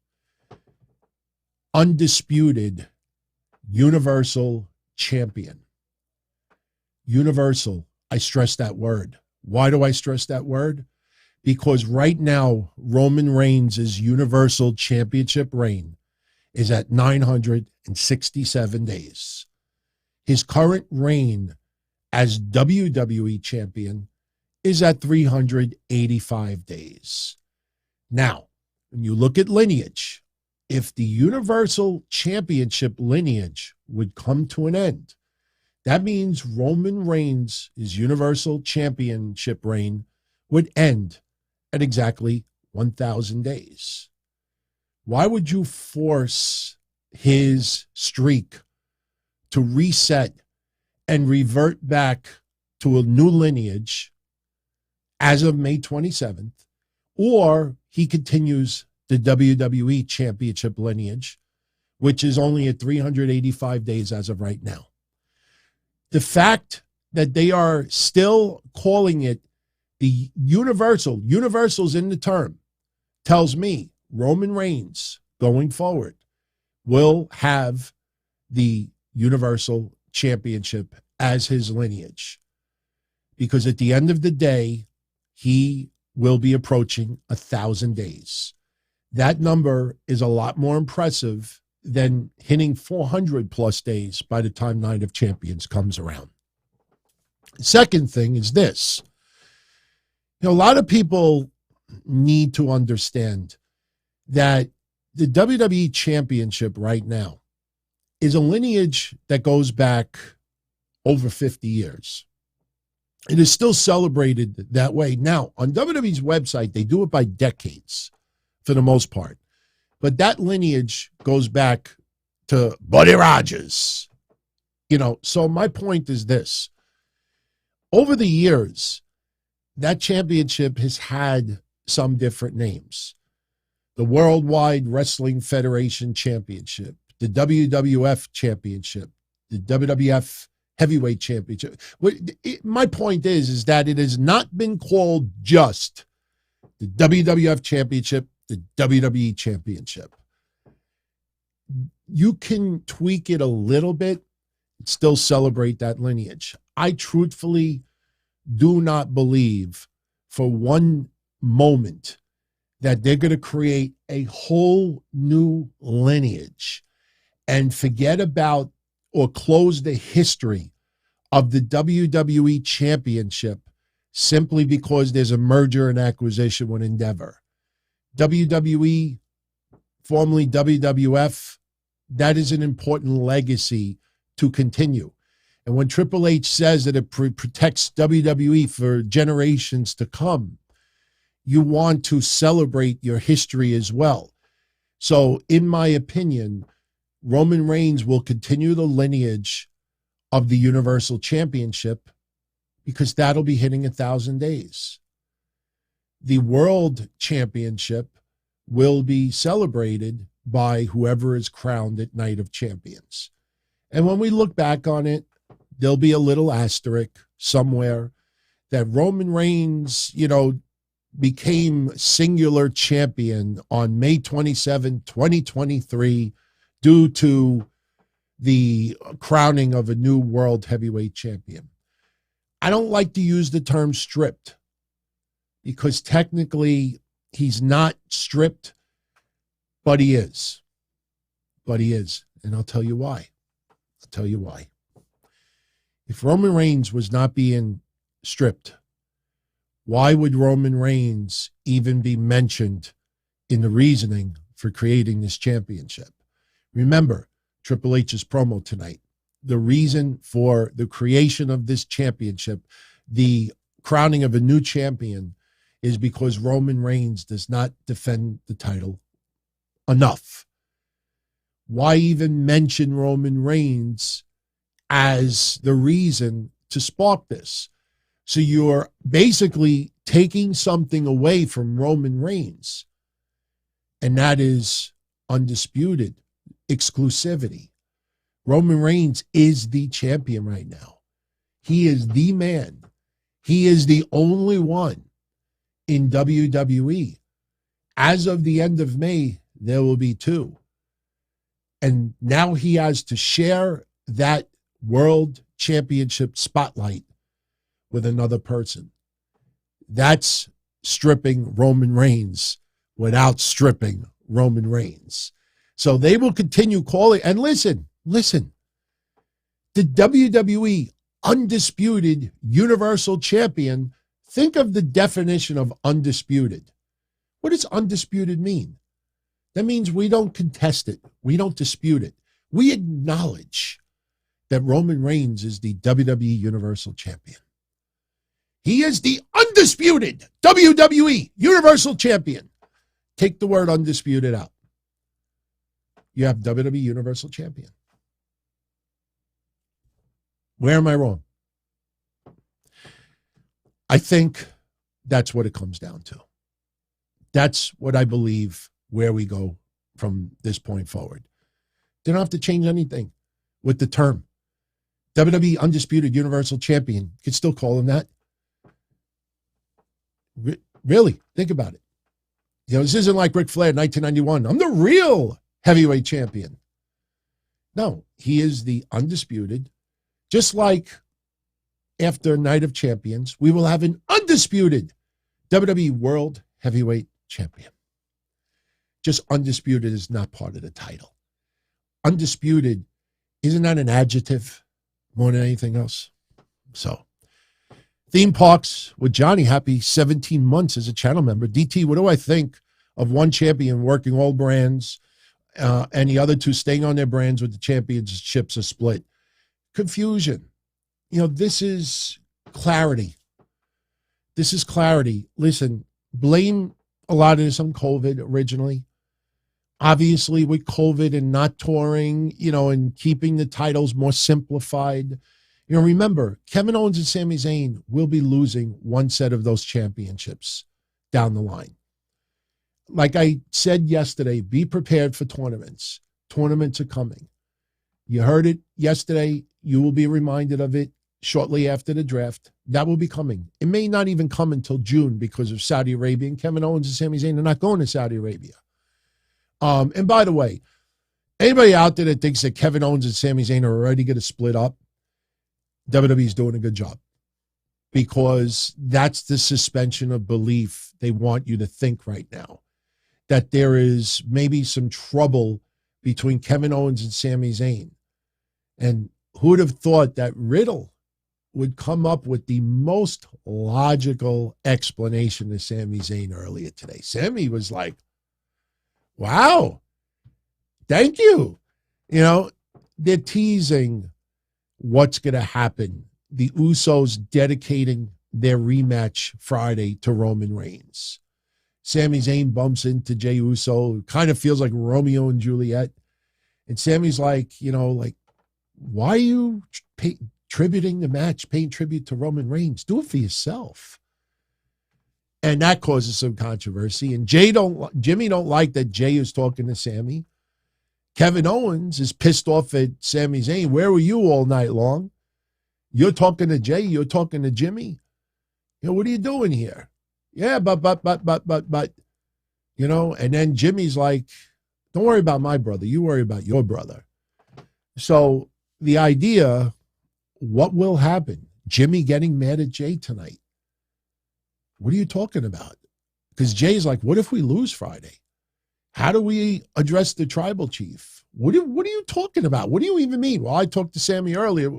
Speaker 1: Undisputed Universal Champion. Universal, I stress that word. Why do I stress that word? Because right now, Roman Reigns' Universal Championship reign is at 967 days. His current reign as WWE Champion is at 385 days. Now, when you look at lineage, if the Universal Championship lineage would come to an end, that means Roman Reigns' Universal Championship reign would end at exactly 1,000 days. Why would you force his streak to reset and revert back to a new lineage as of May 27th, or he continues the WWE Championship lineage, which is only at 385 days as of right now. The fact that they are still calling it the universal's in the term, tells me Roman Reigns going forward will have the Universal Championship as his lineage. Because at the end of the day, he will be approaching 1,000 days. That number is a lot more impressive than hitting 400 plus days by the time Night of Champions comes around. Second thing is this. A lot of people need to understand that the WWE Championship right now is a lineage that goes back over 50 years. It is still celebrated that way. Now, on WWE's website, they do it by decades for the most part. But that lineage goes back to Buddy Rogers. So my point is this. Over the years, that championship has had some different names. The Worldwide Wrestling Federation Championship, the WWF Championship, the WWF Heavyweight Championship. My point is that it has not been called just the WWF Championship, the WWE Championship. You can tweak it a little bit and still celebrate that lineage. I truthfully do not believe for one moment that they're going to create a whole new lineage and forget about or close the history of the WWE Championship simply because there's a merger and acquisition with Endeavor. WWE, formerly WWF, that is an important legacy to continue. And when Triple H says that it protects WWE for generations to come, you want to celebrate your history as well. So, in my opinion, Roman Reigns will continue the lineage of the Universal Championship because that'll be hitting 1,000 days. The World Championship will be celebrated by whoever is crowned at Night of Champions. And when we look back on it, there'll be a little asterisk somewhere that Roman Reigns, became singular champion on May 27, 2023, due to the crowning of a new World Heavyweight Champion. I don't like to use the term stripped because technically he's not stripped, but he is. And I'll tell you why. If Roman Reigns was not being stripped, why would Roman Reigns even be mentioned in the reasoning for creating this championship? Remember Triple H's promo tonight. The reason for the creation of this championship, the crowning of a new champion, is because Roman Reigns does not defend the title enough. Why even mention Roman Reigns as the reason to spark this? So you're basically taking something away from Roman Reigns, and that is undisputed exclusivity. Roman Reigns is the champion right now. He is the man. He is the only one in WWE. As of the end of May, there will be two. And now he has to share that world championship spotlight with another person. That's stripping Roman Reigns without stripping Roman Reigns. So they will continue calling. And listen, the WWE Undisputed Universal Champion, think of the definition of undisputed. What does undisputed mean? That means we don't contest it. We don't dispute it. We acknowledge that Roman Reigns is the WWE Universal Champion. He is the undisputed WWE Universal Champion. Take the word undisputed out. You have WWE Universal Champion. Where am I wrong? I think that's what it comes down to. That's what I believe where we go from this point forward. They don't have to change anything with the term. WWE Undisputed Universal Champion. You could still call him that. Really, think about it. You know, this isn't like Ric Flair in 1991. I'm the real heavyweight champion. No, he is the undisputed. Just like after Night of Champions, we will have an undisputed WWE World Heavyweight Champion. Just undisputed is not part of the title. Undisputed, isn't that an adjective more than anything else? So, theme parks with Johnny. Happy 17 months as a channel member. DT, what do I think of one champion working all brands and the other two staying on their brands with the championships are split? Confusion. You know, this is clarity. This is clarity. Listen, blame a lot of this on COVID originally. Obviously, with COVID and not touring, you know, and keeping the titles more simplified. You know, remember, Kevin Owens and Sami Zayn will be losing one set of those championships down the line. Like I said yesterday, be prepared for tournaments. Tournaments are coming. You heard it yesterday. You will be reminded of it shortly after the draft. That will be coming. It may not even come until June because of Saudi Arabia. And Kevin Owens and Sami Zayn are not going to Saudi Arabia. And by the way, anybody out there that thinks that Kevin Owens and Sami Zayn are already going to split up, WWE's doing a good job, because that's the suspension of belief they want you to think right now, that there is maybe some trouble between Kevin Owens and Sami Zayn. And who would have thought that Riddle would come up with the most logical explanation to Sami Zayn earlier today? Sami was like, wow, thank you. You know, they're teasing what's going to happen. The Usos dedicating their rematch Friday to Roman Reigns. Sami Zayn bumps into Jey Uso. Kind of feels like Romeo and Juliet. And Sami's like, you know, like, why are you tributing the match, paying tribute to Roman Reigns? Do it for yourself. And that causes some controversy. And Jimmy don't like that Jey is talking to Sami. Kevin Owens is pissed off at Sami Zayn. Where were you all night long? You're talking to Jey. You're talking to Jimmy. You know, what are you doing here? Yeah, but, you know, and then Jimmy's like, don't worry about my brother. You worry about your brother. So the idea, what will happen? Jimmy getting mad at Jey tonight. What are you talking about? Because Jay's like, what if we lose Friday? How do we address the tribal chief? What are you talking about? What do you even mean? Well, I talked to Sami earlier.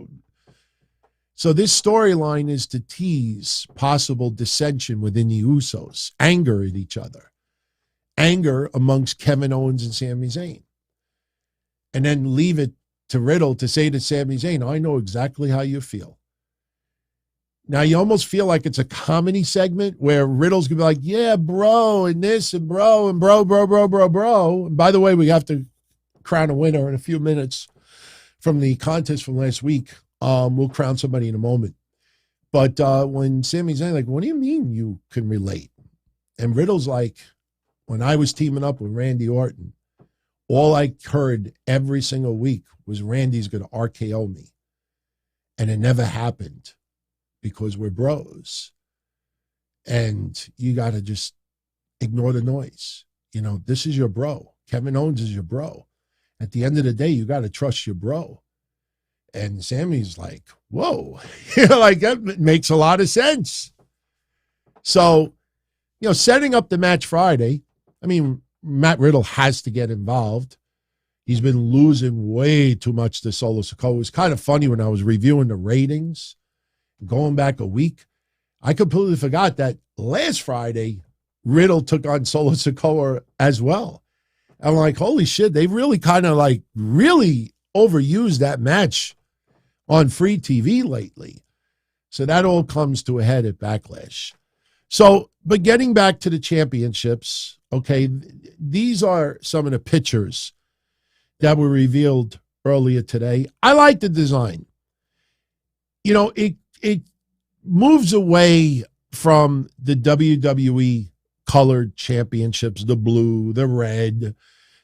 Speaker 1: So this storyline is to tease possible dissension within the Usos, anger at each other, anger amongst Kevin Owens and Sami Zayn, and then leave it to Riddle to say to Sami Zayn, I know exactly how you feel. Now, you almost feel like it's a comedy segment where Riddle's going to be like, yeah, bro, and this, and bro, and bro. And by the way, we have to crown a winner in a few minutes from the contest from last week. We'll crown somebody in a moment. But when Sami Zayn, like, what do you mean you can relate? And Riddle's like, when I was teaming up with Randy Orton, all I heard every single week was Randy's going to RKO me. And it never happened. Because we're bros. And you got to just ignore the noise. You know, this is your bro. Kevin Owens is your bro. At the end of the day, you got to trust your bro. And Sami's like, whoa. You know, like, that makes a lot of sense. So, you know, setting up the match Friday, I mean, Matt Riddle has to get involved. He's been losing way too much to Solo Sikoa. It was kind of funny when I was reviewing the ratings. Going back a week, I completely forgot that last Friday, Riddle took on Solo Sikoa as well. I'm like, holy shit, they really kind of like really overused that match on free TV lately. So that all comes to a head at Backlash. So, but getting back to the championships, okay, these are some of the pictures that were revealed earlier today. I like the design. You know, it moves away from the WWE colored championships, the blue, the red,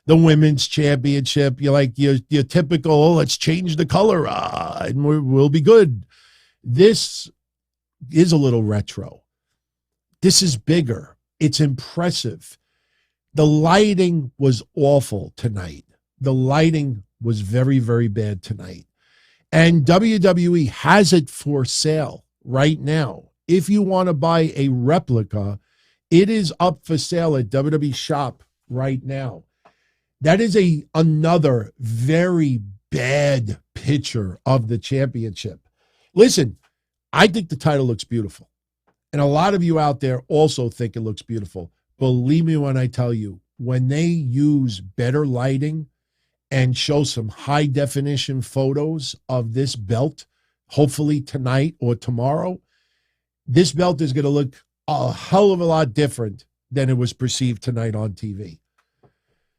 Speaker 1: the women's championship. You're like your typical, oh, let's change the color and we'll be good. This is a little retro. This is bigger. It's impressive. The lighting was awful tonight. The lighting was very, very bad tonight. And WWE has it for sale right now. If you want to buy a replica, it is up for sale at WWE Shop right now. That is another very bad picture of the championship. Listen, I think the title looks beautiful. And a lot of you out there also think it looks beautiful. Believe me when I tell you, when they use better lighting and show some high definition photos of this belt, hopefully tonight or tomorrow, this belt is going to look a hell of a lot different than it was perceived tonight on TV.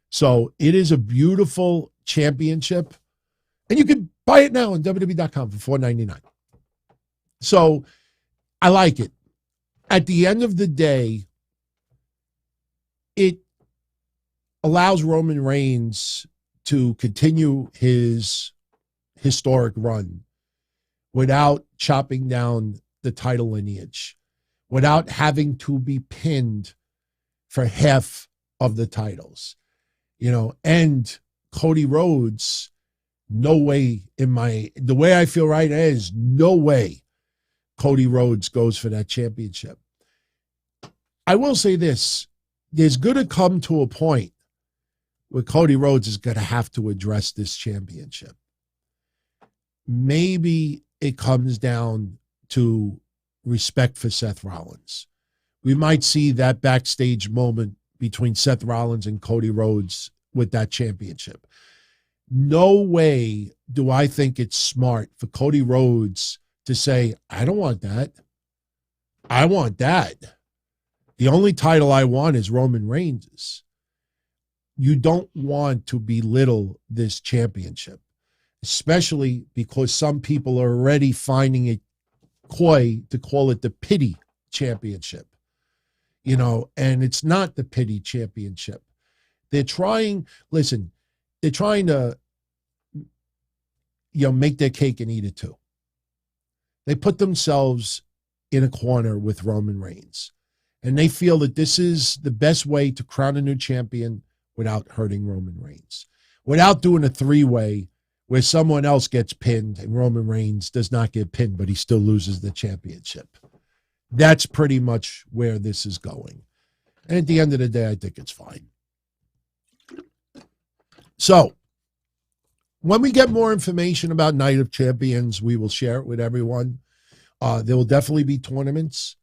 Speaker 1: So it is a beautiful championship, and you can buy it now on WWE.com for $4.99. So I like it. At the end of the day, it allows Roman Reigns to continue his historic run without chopping down the title lineage, without having to be pinned for half of the titles, and Cody Rhodes, no way the way I feel right now is no way Cody Rhodes goes for that championship. I will say this, there's going to come to a point where Cody Rhodes is going to have to address this championship. Maybe it comes down to respect for Seth Rollins. We might see that backstage moment between Seth Rollins and Cody Rhodes with that championship. No way do I think it's smart for Cody Rhodes to say, I don't want that. I want that. The only title I want is Roman Reigns'. You don't want to belittle this championship, especially because some people are already finding it coy to call it the pity championship, and it's not the pity championship. They're trying to, make their cake and eat it too. They put themselves in a corner with Roman Reigns, and they feel that this is the best way to crown a new champion without hurting Roman Reigns, without doing a three-way where someone else gets pinned and Roman Reigns does not get pinned, but he still loses the championship. That's pretty much where this is going. And at the end of the day, I think it's fine. So, when we get more information about Night of Champions, we will share it with everyone. There will definitely be tournaments.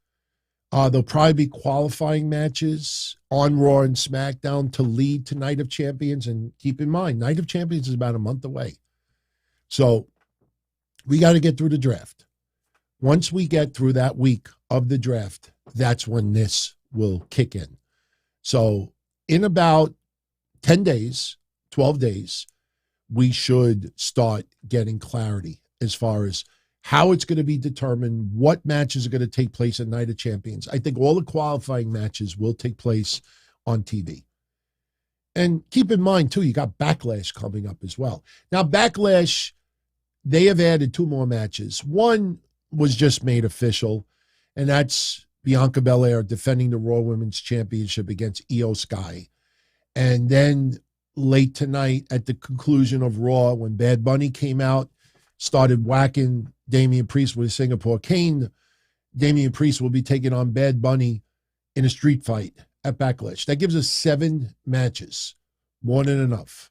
Speaker 1: There'll probably be qualifying matches on Raw and SmackDown to lead to Night of Champions. And keep in mind, Night of Champions is about a month away. So we got to get through the draft. Once we get through that week of the draft, that's when this will kick in. So in about 10 days, 12 days, we should start getting clarity as far as how it's going to be determined, what matches are going to take place at Night of Champions. I think all the qualifying matches will take place on TV. And keep in mind, too, you got Backlash coming up as well. Now, Backlash, they have added 2 more matches. One was just made official, and that's Bianca Belair defending the Raw Women's Championship against Iyo Sky. And then late tonight, at the conclusion of Raw, when Bad Bunny came out, started whacking Damian Priest with a Singapore cane, Damian Priest will be taking on Bad Bunny in a street fight at Backlash. That gives us 7 matches, more than enough.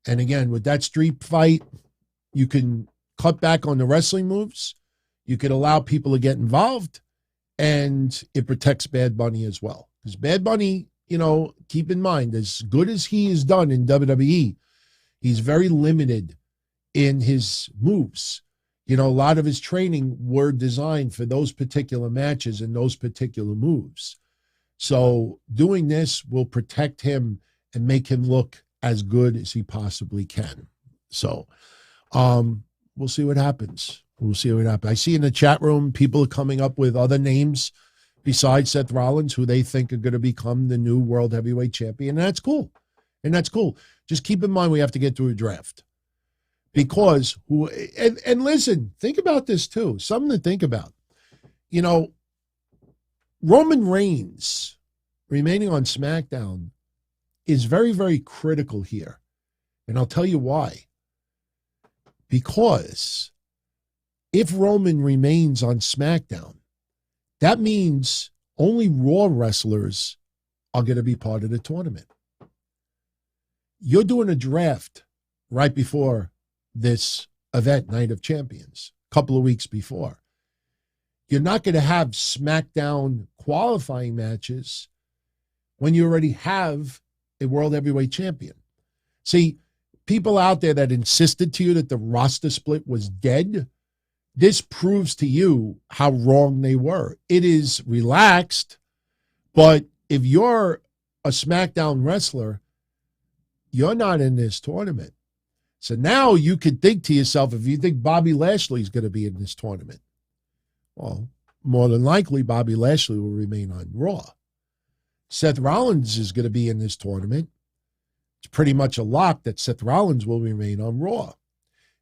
Speaker 1: And again, with that street fight, you can cut back on the wrestling moves. You can allow people to get involved, and it protects Bad Bunny as well. Because Bad Bunny, keep in mind, as good as he is done in WWE, he's very limited in his moves. A lot of his training were designed for those particular matches and those particular moves. So doing this will protect him and make him look as good as he possibly can. So we'll see what happens. We'll see what happens. I see in the chat room, people are coming up with other names besides Seth Rollins, who they think are going to become the new World Heavyweight Champion. And that's cool. Just keep in mind we have to get through a draft. Because, and listen, think about this too. Something to think about. You know, Roman Reigns remaining on SmackDown is very, very critical here. And I'll tell you why. Because if Roman remains on SmackDown, that means only Raw wrestlers are going to be part of the tournament. You're doing a draft right before this event, Night of Champions, a couple of weeks before. You're not going to have SmackDown qualifying matches when you already have a World Heavyweight Champion. See, people out there that insisted to you that the roster split was dead, this proves to you how wrong they were. It is relaxed, but if you're a SmackDown wrestler, you're not in this tournament. So now you could think to yourself, if you think Bobby Lashley is going to be in this tournament, well, more than likely Bobby Lashley will remain on Raw. Seth Rollins is going to be in this tournament. It's pretty much a lock that Seth Rollins will remain on Raw.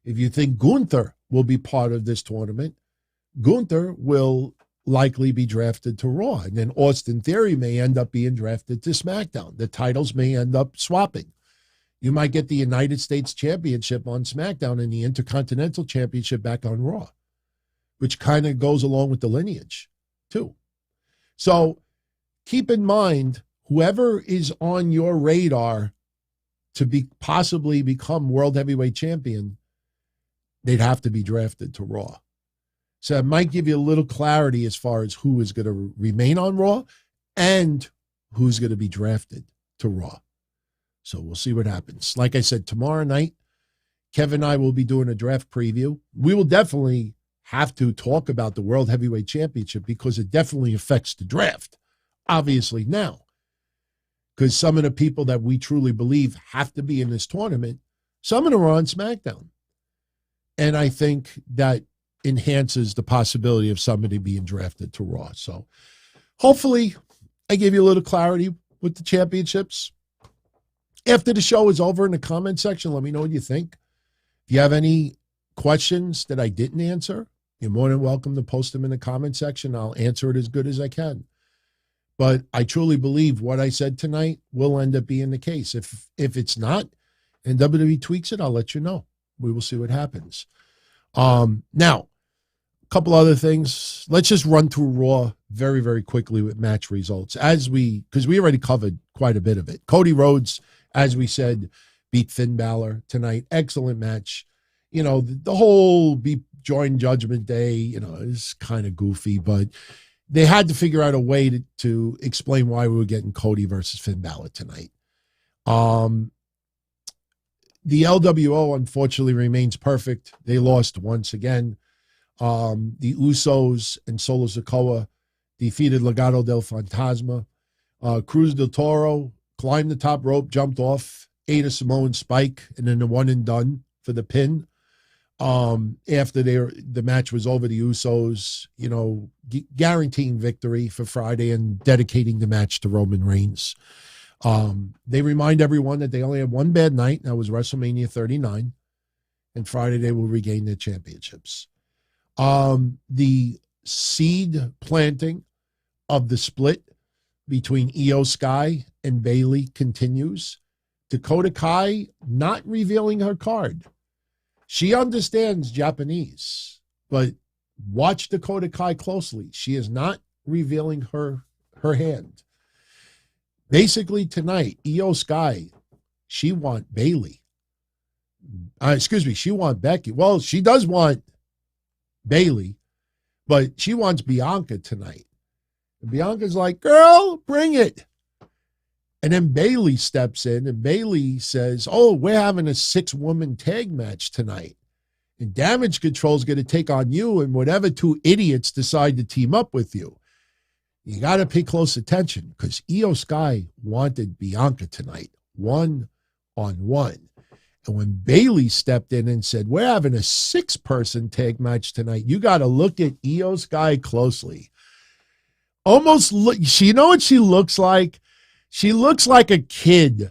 Speaker 1: If you think Gunther will be part of this tournament, Gunther will likely be drafted to Raw. And then Austin Theory may end up being drafted to SmackDown. The titles may end up swapping. You might get the United States Championship on SmackDown and the Intercontinental Championship back on Raw, which kind of goes along with the lineage, too. So keep in mind, whoever is on your radar to be possibly become World Heavyweight Champion, they'd have to be drafted to Raw. So it might give you a little clarity as far as who is going to remain on Raw and who's going to be drafted to Raw. So we'll see what happens. Like I said, tomorrow night, Kevin and I will be doing a draft preview. We will definitely have to talk about the World Heavyweight Championship because it definitely affects the draft, obviously now. Because some of the people that we truly believe have to be in this tournament, some of them are on SmackDown. And I think that enhances the possibility of somebody being drafted to Raw. So hopefully I gave you a little clarity with the championships. After the show is over, in the comment section, let me know what you think. If you have any questions that I didn't answer, you're more than welcome to post them in the comment section. I'll answer it as good as I can. But I truly believe what I said tonight will end up being the case. If it's not, and WWE tweaks it, I'll let you know. We will see what happens. Now, a couple other things. Let's just run through Raw very, very quickly with match results. Because we already covered quite a bit of it. Cody Rhodes, as we said, beat Finn Balor tonight. Excellent match. You know, the whole join Judgment Day, you know, is kind of goofy, but they had to figure out a way to explain why we were getting Cody versus Finn Balor tonight. The LWO, unfortunately, remains perfect. They lost once again. The Usos and Solo Sikoa defeated Legado del Fantasma. Cruz del Toro climbed the top rope, jumped off, ate a Samoan spike, and then the one and done for the pin. After the match was over, the Usos, you know, guaranteeing victory for Friday and dedicating the match to Roman Reigns. They remind everyone that they only had one bad night, and that was WrestleMania 39. And Friday they will regain their championships. The seed planting of the split between Iyo Sky and Bayley continues. Dakota Kai not revealing her card. She understands Japanese, but watch Dakota Kai closely. She is not revealing her hand. Basically tonight, Iyo Sky, she want Bayley. She want Becky. Well, she does want Bayley, but she wants Bianca tonight. And Bianca's like, girl, bring it. And then Bayley steps in, and Bayley says, oh, we're having a 6-woman tag match tonight. And Damage Control's going to take on you and whatever 2 idiots decide to team up with you. You got to pay close attention because Iyo Sky wanted Bianca tonight, 1-on-1. And when Bayley stepped in and said, we're having a 6-person tag match tonight, you got to look at Iyo Sky closely. almost you know what she looks like? She looks like a kid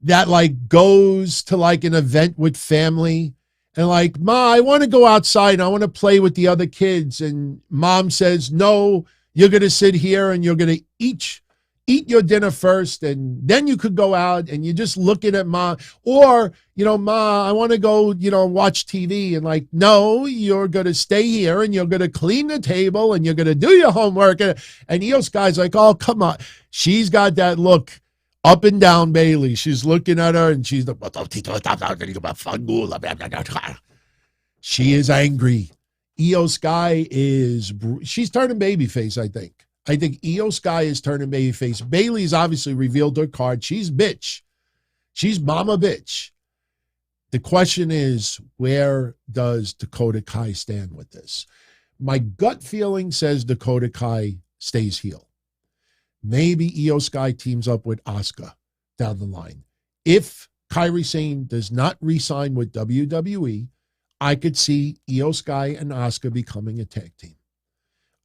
Speaker 1: that like goes to like an event with family and like, Ma, I want to go outside. I want to play with the other kids. And mom says, no, you're going to sit here and you're going to eat your dinner first. And then you could go out and you're just looking at Ma. Or, Ma, I want to go, watch TV. And like, no, you're going to stay here and you're going to clean the table and you're going to do your homework. And Iyo Sky's like, oh, come on. She's got that look. Up and down Bayley. She's looking at her and she's like, she is angry. Iyo Sky she's turning babyface, I think. I think Iyo Sky is turning babyface. Bayley's obviously revealed her card. She's bitch. She's mama bitch. The question is, where does Dakota Kai stand with this? My gut feeling says Dakota Kai stays heel. Maybe Iyo Sky teams up with Asuka down the line. If Kairi Sane does not re-sign with WWE, I could see Iyo Sky and Asuka becoming a tag team.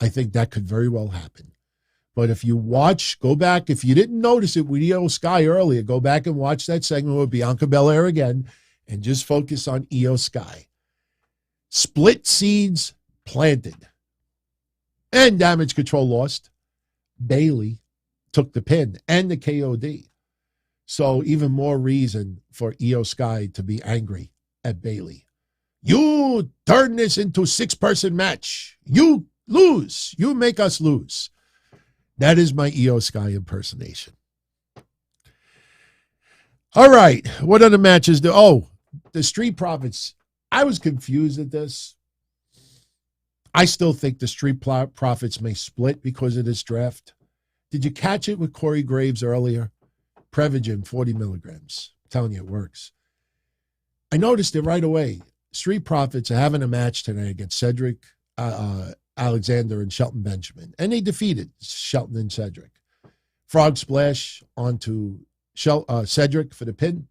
Speaker 1: I think that could very well happen. But if you go back, if you didn't notice it with Iyo Sky earlier, go back and watch that segment with Bianca Belair again and just focus on Iyo Sky. Split seeds planted. And Damage Control lost. Bayley took the pin and the KOD. So even more reason for Iyo Sky to be angry at Bayley. You turn this into a 6-person match. You lose. You make us lose. That is my Iyo Sky impersonation. All right. What other matches the Street Profits. I was confused at this. I still think the Street Profits may split because of this draft. Did you catch it with Corey Graves earlier? Prevagen, 40 milligrams. I'm telling you, it works. I noticed it right away. Street Profits are having a match tonight against Cedric Alexander and Shelton Benjamin. And they defeated Shelton and Cedric. Frog Splash onto Cedric for the pin.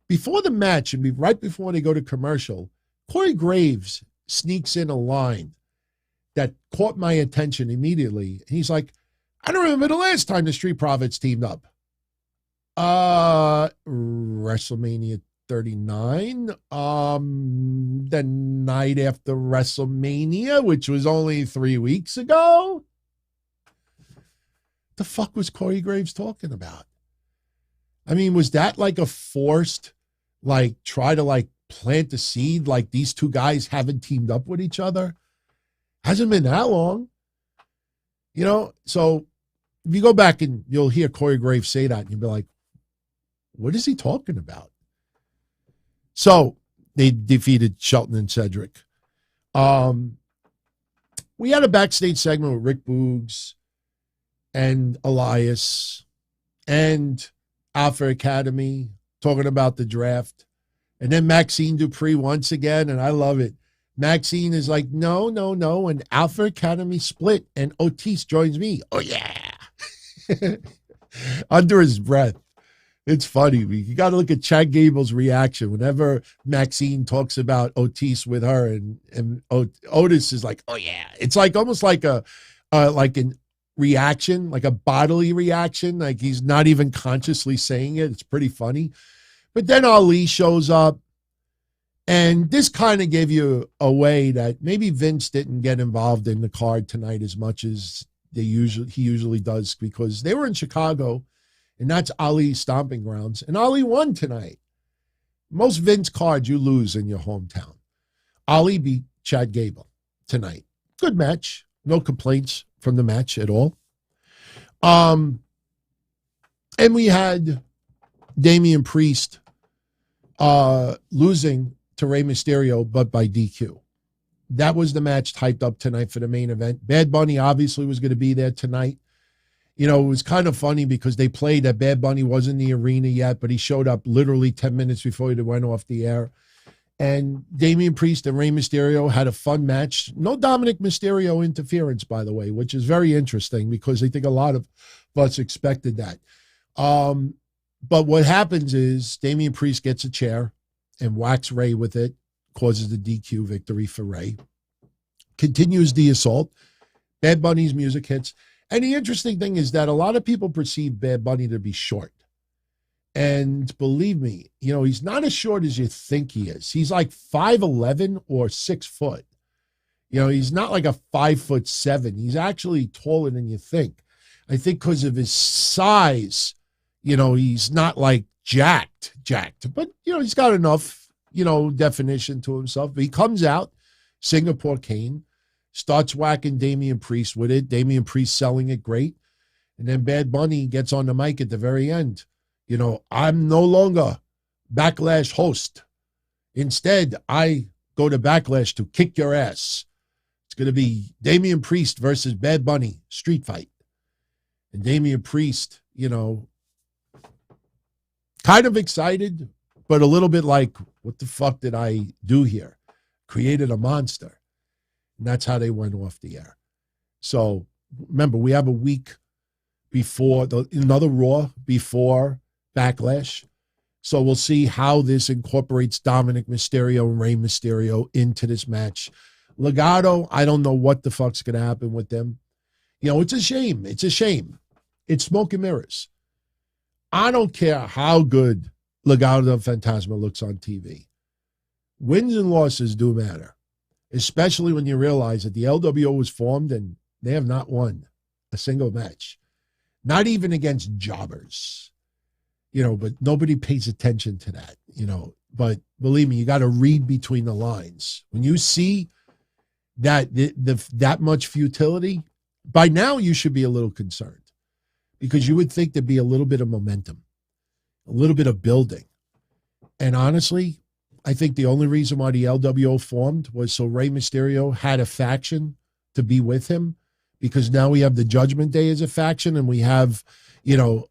Speaker 1: Before the match, and right before they go to commercial, Corey Graves sneaks in a line that caught my attention immediately. And he's like, I don't remember the last time the Street Profits teamed up. WrestleMania 39. The night after WrestleMania, which was only 3 weeks ago. The fuck was Corey Graves talking about? I mean, was that like a forced, try to plant the seed, like these two guys haven't teamed up with each other? Hasn't been that long. So if you go back and you'll hear Corey Graves say that and you'll be like, what is he talking about? So they defeated Shelton and Cedric. We had a backstage segment with Rick Boogs and Elias and Alpha Academy talking about the draft. And then Maxine Dupree once again, and I love it. Maxine is like, no. And Alpha Academy split, and Otis joins me. Oh, yeah. Under his breath. It's funny. You got to look at Chad Gable's reaction whenever Maxine talks about Otis with her, and Otis is like, oh, yeah. It's almost like an reaction, like a bodily reaction. Like he's not even consciously saying it. It's pretty funny. But then Ali shows up. And this kind of gave you a way that maybe Vince didn't get involved in the card tonight as much as he usually does, because they were in Chicago, and that's Ali's stomping grounds. And Ali won tonight. Most Vince cards you lose in your hometown. Ali beat Chad Gable tonight. Good match. No complaints from the match at all. And we had Damian Priest losing to Rey Mysterio, but by DQ. That was the match typed up tonight for the main event. Bad Bunny obviously was going to be there tonight. It was kind of funny because they played that Bad Bunny wasn't in the arena yet, but he showed up literally 10 minutes before he went off the air. And Damian Priest and Rey Mysterio had a fun match. No Dominic Mysterio interference, by the way, which is very interesting because I think a lot of us expected that. But what happens is Damian Priest gets a chair and whacks Rey with it, causes the DQ victory for Rey. Continues the assault. Bad Bunny's music hits. And the interesting thing is that a lot of people perceive Bad Bunny to be short. And believe me, he's not as short as you think he is. He's like 5'11" or 6 foot. He's not like a 5'7". He's actually taller than you think. I think because of his size, he's not like jacked, but he's got enough, definition to himself. But he comes out, Singapore Cane, starts whacking Damian Priest with it. Damian Priest selling it great. And then Bad Bunny gets on the mic at the very end. I'm no longer Backlash host. Instead, I go to Backlash to kick your ass. It's going to be Damian Priest versus Bad Bunny street fight. And Damian Priest, kind of excited, but a little bit like, what the fuck did I do here? Created a monster. And that's how they went off the air. So remember, we have a week before, another Raw before Backlash. So we'll see how this incorporates Dominic Mysterio and Rey Mysterio into this match. Legado, I don't know what the fuck's going to happen with them. It's a shame. It's a shame. It's smoke and mirrors. I don't care how good Legado Fantasma looks on TV. Wins and losses do matter, especially when you realize that the LWO was formed and they have not won a single match, not even against jobbers, but nobody pays attention to that, but believe me, you got to read between the lines. When you see that that much futility, by now you should be a little concerned because you would think there'd be a little bit of momentum, a little bit of building. And honestly, I think the only reason why the LWO formed was so Rey Mysterio had a faction to be with him, because now we have the Judgment Day as a faction and we have,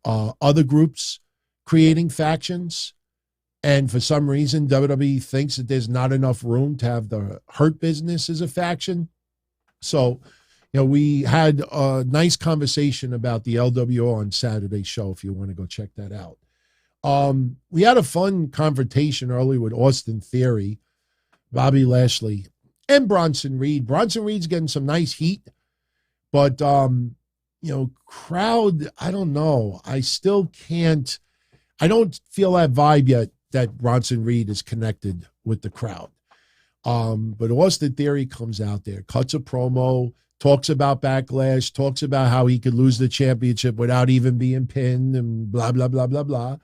Speaker 1: other groups creating factions. And for some reason, WWE thinks that there's not enough room to have the Hurt Business as a faction. So, we had a nice conversation about the LWO on Saturday's show, if you want to go check that out. We had a fun confrontation early with Austin Theory, Bobby Lashley, and Bronson Reed. Bronson Reed's getting some nice heat, but, crowd, I don't know. I don't feel that vibe yet that Bronson Reed is connected with the crowd. But Austin Theory comes out there, cuts a promo, talks about Backlash, talks about how he could lose the championship without even being pinned and blah, blah, blah, blah, blah.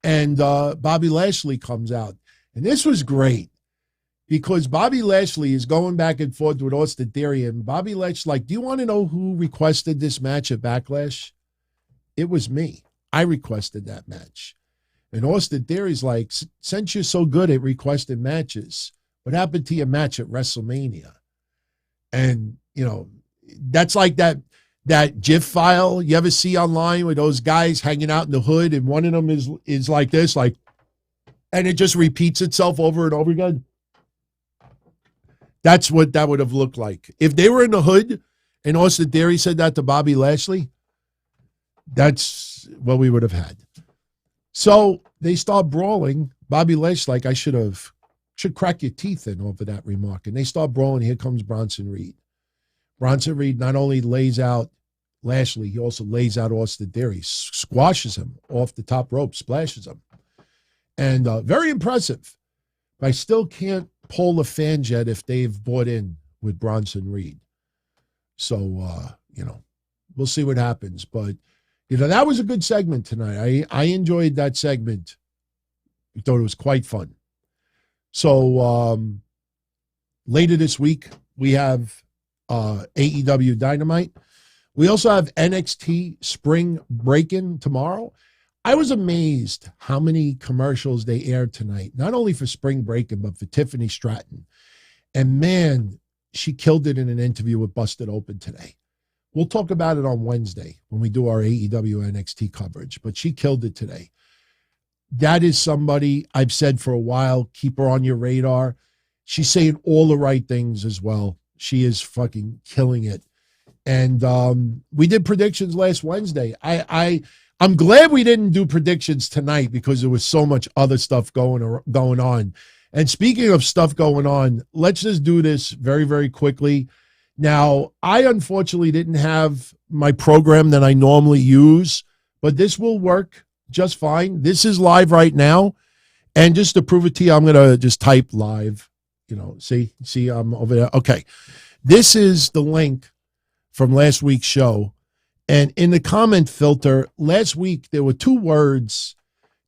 Speaker 1: And Bobby Lashley comes out. And this was great because Bobby Lashley is going back and forth with Austin Theory. And Bobby Lashley's like, do you want to know who requested this match at Backlash? It was me. I requested that match. And Austin Theory's like, since you're so good at requesting matches, what happened to your match at WrestleMania? And, that's like that GIF file you ever see online with those guys hanging out in the hood, and one of them is like this, and it just repeats itself over and over again. That's what that would have looked like. If they were in the hood and Austin Theory said that to Bobby Lashley, that's what we would have had. So they start brawling. Bobby Lashley, like, I should crack your teeth in over that remark. And they start brawling. Here comes Bronson Reed. Bronson Reed not only lays out Lashley, he also lays out Austin Theory, squashes him off the top rope, splashes him. And very impressive. But I still can't pull the fan jet if they've bought in with Bronson Reed. So, we'll see what happens. But, that was a good segment tonight. I enjoyed that segment. I thought it was quite fun. So later this week, we have AEW Dynamite. We also have NXT Spring Break-In tomorrow. I was amazed how many commercials they aired tonight, not only for Spring Break-In, but for Tiffany Stratton. And man, she killed it in an interview with Busted Open today. We'll talk about it on Wednesday when we do our AEW NXT coverage, but she killed it today. That is somebody I've said for a while, keep her on your radar. She's saying all the right things as well. She is fucking killing it. And we did predictions last Wednesday. I'm glad we didn't do predictions tonight because there was so much other stuff going on. And speaking of stuff going on, let's just do this very, very quickly. Now, I unfortunately didn't have my program that I normally use, but this will work just fine. This is live right now. And just to prove it to you, I'm going to just type live. See, I'm over there. Okay. This is the link from last week's show. And in the comment filter, last week, there were 2 words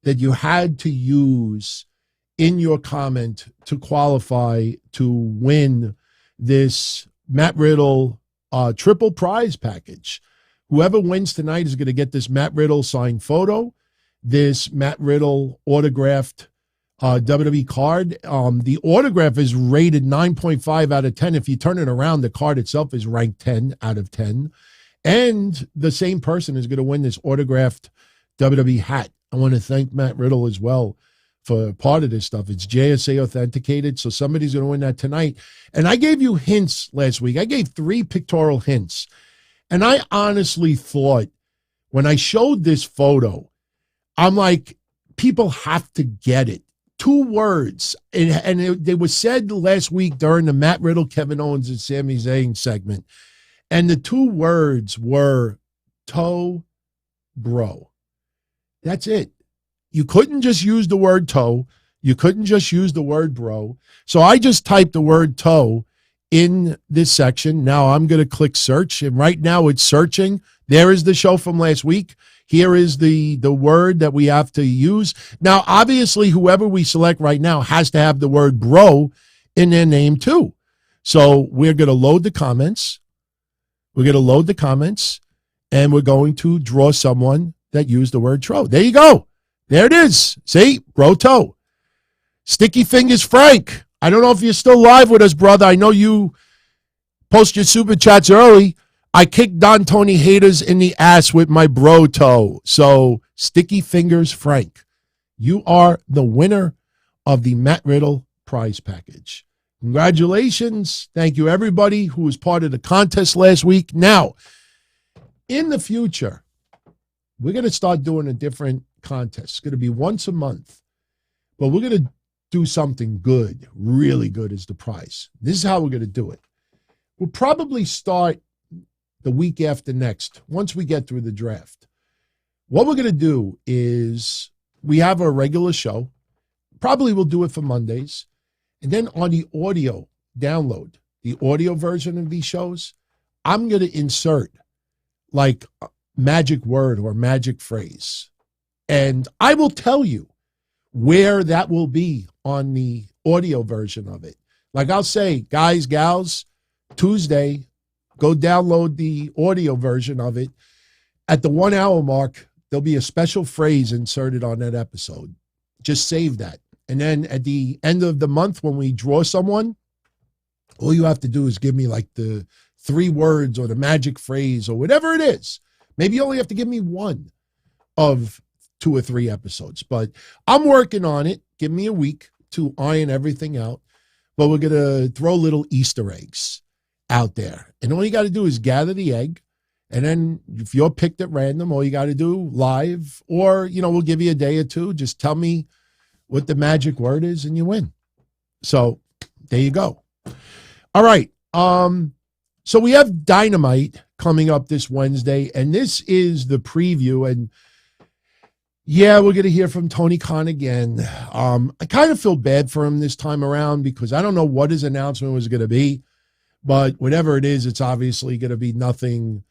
Speaker 1: that you had to use in your comment to qualify to win this Matt Riddle triple prize package. Whoever wins tonight is going to get this Matt Riddle signed photo, this Matt Riddle autographed WWE card. The autograph is rated 9.5 out of 10. If you turn it around, the card itself is ranked 10 out of 10. And the same person is going to win this autographed WWE hat. I want to thank Matt Riddle as well for part of this stuff. It's JSA authenticated, so somebody's going to win that tonight. And I gave you hints last week. I gave 3 pictorial hints. And I honestly thought when I showed this photo, I'm like, people have to get it. 2 words. They were said last week during the Matt Riddle, Kevin Owens, and Sami Zayn segment. And the 2 words were toe, bro. That's it. You couldn't just use the word toe. You couldn't just use the word bro. So I just typed the word toe in this section. Now I'm going to click search. And right now it's searching. There is the show from last week. Here is the word that we have to use. Now, obviously, whoever we select right now has to have the word bro in their name too. So we're going to load the comments. We're going to load the comments, and we're going to draw someone that used the word tro. There you go. There it is. See? Bro toe. Sticky Fingers Frank. I don't know if you're still live with us, brother. I know you post your super chats early. I kicked Don Tony haters in the ass with my bro toe. So, Sticky Fingers Frank, you are the winner of the Matt Riddle prize package. Congratulations. Thank you, everybody who was part of the contest last week. Now, in the future, we're going to start doing a different contest. It's going to be once a month, but we're going to do something good, really good as the prize. This is how we're going to do it. We'll probably start the week after next, once we get through the draft. What we're going to do is we have our regular show. Probably we'll do it for Mondays. And then on the audio download, the audio version of these shows, I'm going to insert like a magic word or magic phrase. And I will tell you where that will be on the audio version of it. Like I'll say, guys, gals, Tuesday, go download the audio version of it. At the 1 hour mark, there'll be a special phrase inserted on that episode. Just save that. And then at the end of the month, when we draw someone, all you have to do is give me like the 3 words or the magic phrase or whatever it is. Maybe you only have to give me 1 of 2 or 3 episodes. But I'm working on it. Give me a week to iron everything out. But we're going to throw little Easter eggs out there. And all you got to do is gather the egg. And then if you're picked at random, all you got to do live, or, we'll give you a day or 2. Just tell me what the magic word is and you win. So there you go. All right. So we have Dynamite coming up this Wednesday, and this is the preview. And yeah, we're going to hear from Tony Khan again. I kind of feel bad for him this time around because I don't know what his announcement was going to be, but whatever it is, it's obviously going to be nothing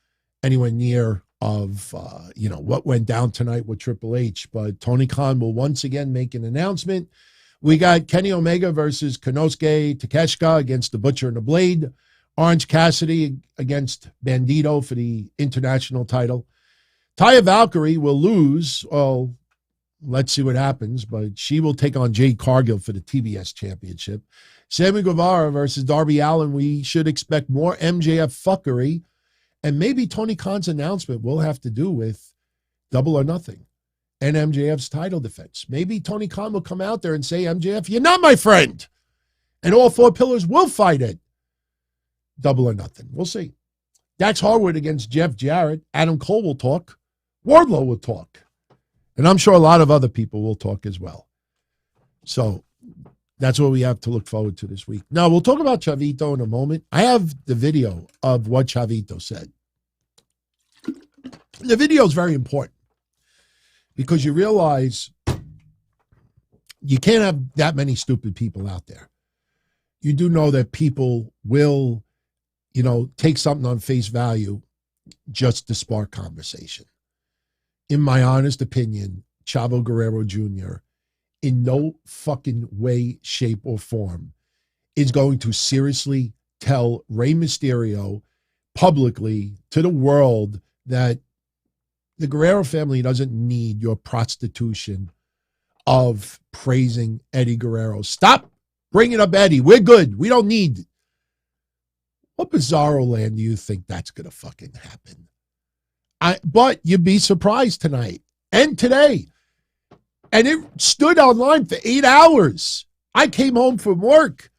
Speaker 1: anywhere near of, what went down tonight with Triple H. But Tony Khan will once again make an announcement. We got Kenny Omega versus Konosuke Takeshita against the Butcher and the Blade. Orange Cassidy against Bandito for the international title. Taya Valkyrie will lose. Well, let's see what happens, but she will take on Jade Cargill for the TBS championship. Sammy Guevara versus Darby Allin. We should expect more MJF fuckery. And maybe Tony Khan's announcement will have to do with Double or Nothing and MJF's title defense. Maybe Tony Khan will come out there and say, MJF, you're not my friend. And all 4 pillars will fight it. Double or Nothing. We'll see. Dax Harwood against Jeff Jarrett. Adam Cole will talk. Wardlow will talk. And I'm sure a lot of other people will talk as well. So that's what we have to look forward to this week. Now, we'll talk about Chavito in a moment. I have the video of what Chavito said. The video is very important because you realize you can't have that many stupid people out there. You do know that people will, take something on face value just to spark conversation. In my honest opinion, Chavo Guerrero Jr., in no fucking way, shape, or form, is going to seriously tell Rey Mysterio publicly to the world that the Guerrero family doesn't need your prostitution of praising Eddie Guerrero. Stop bringing up Eddie. We're good. We don't need. What bizarro land do you think that's going to fucking happen? But you'd be surprised tonight and today. And it stood online for 8 hours. I came home from work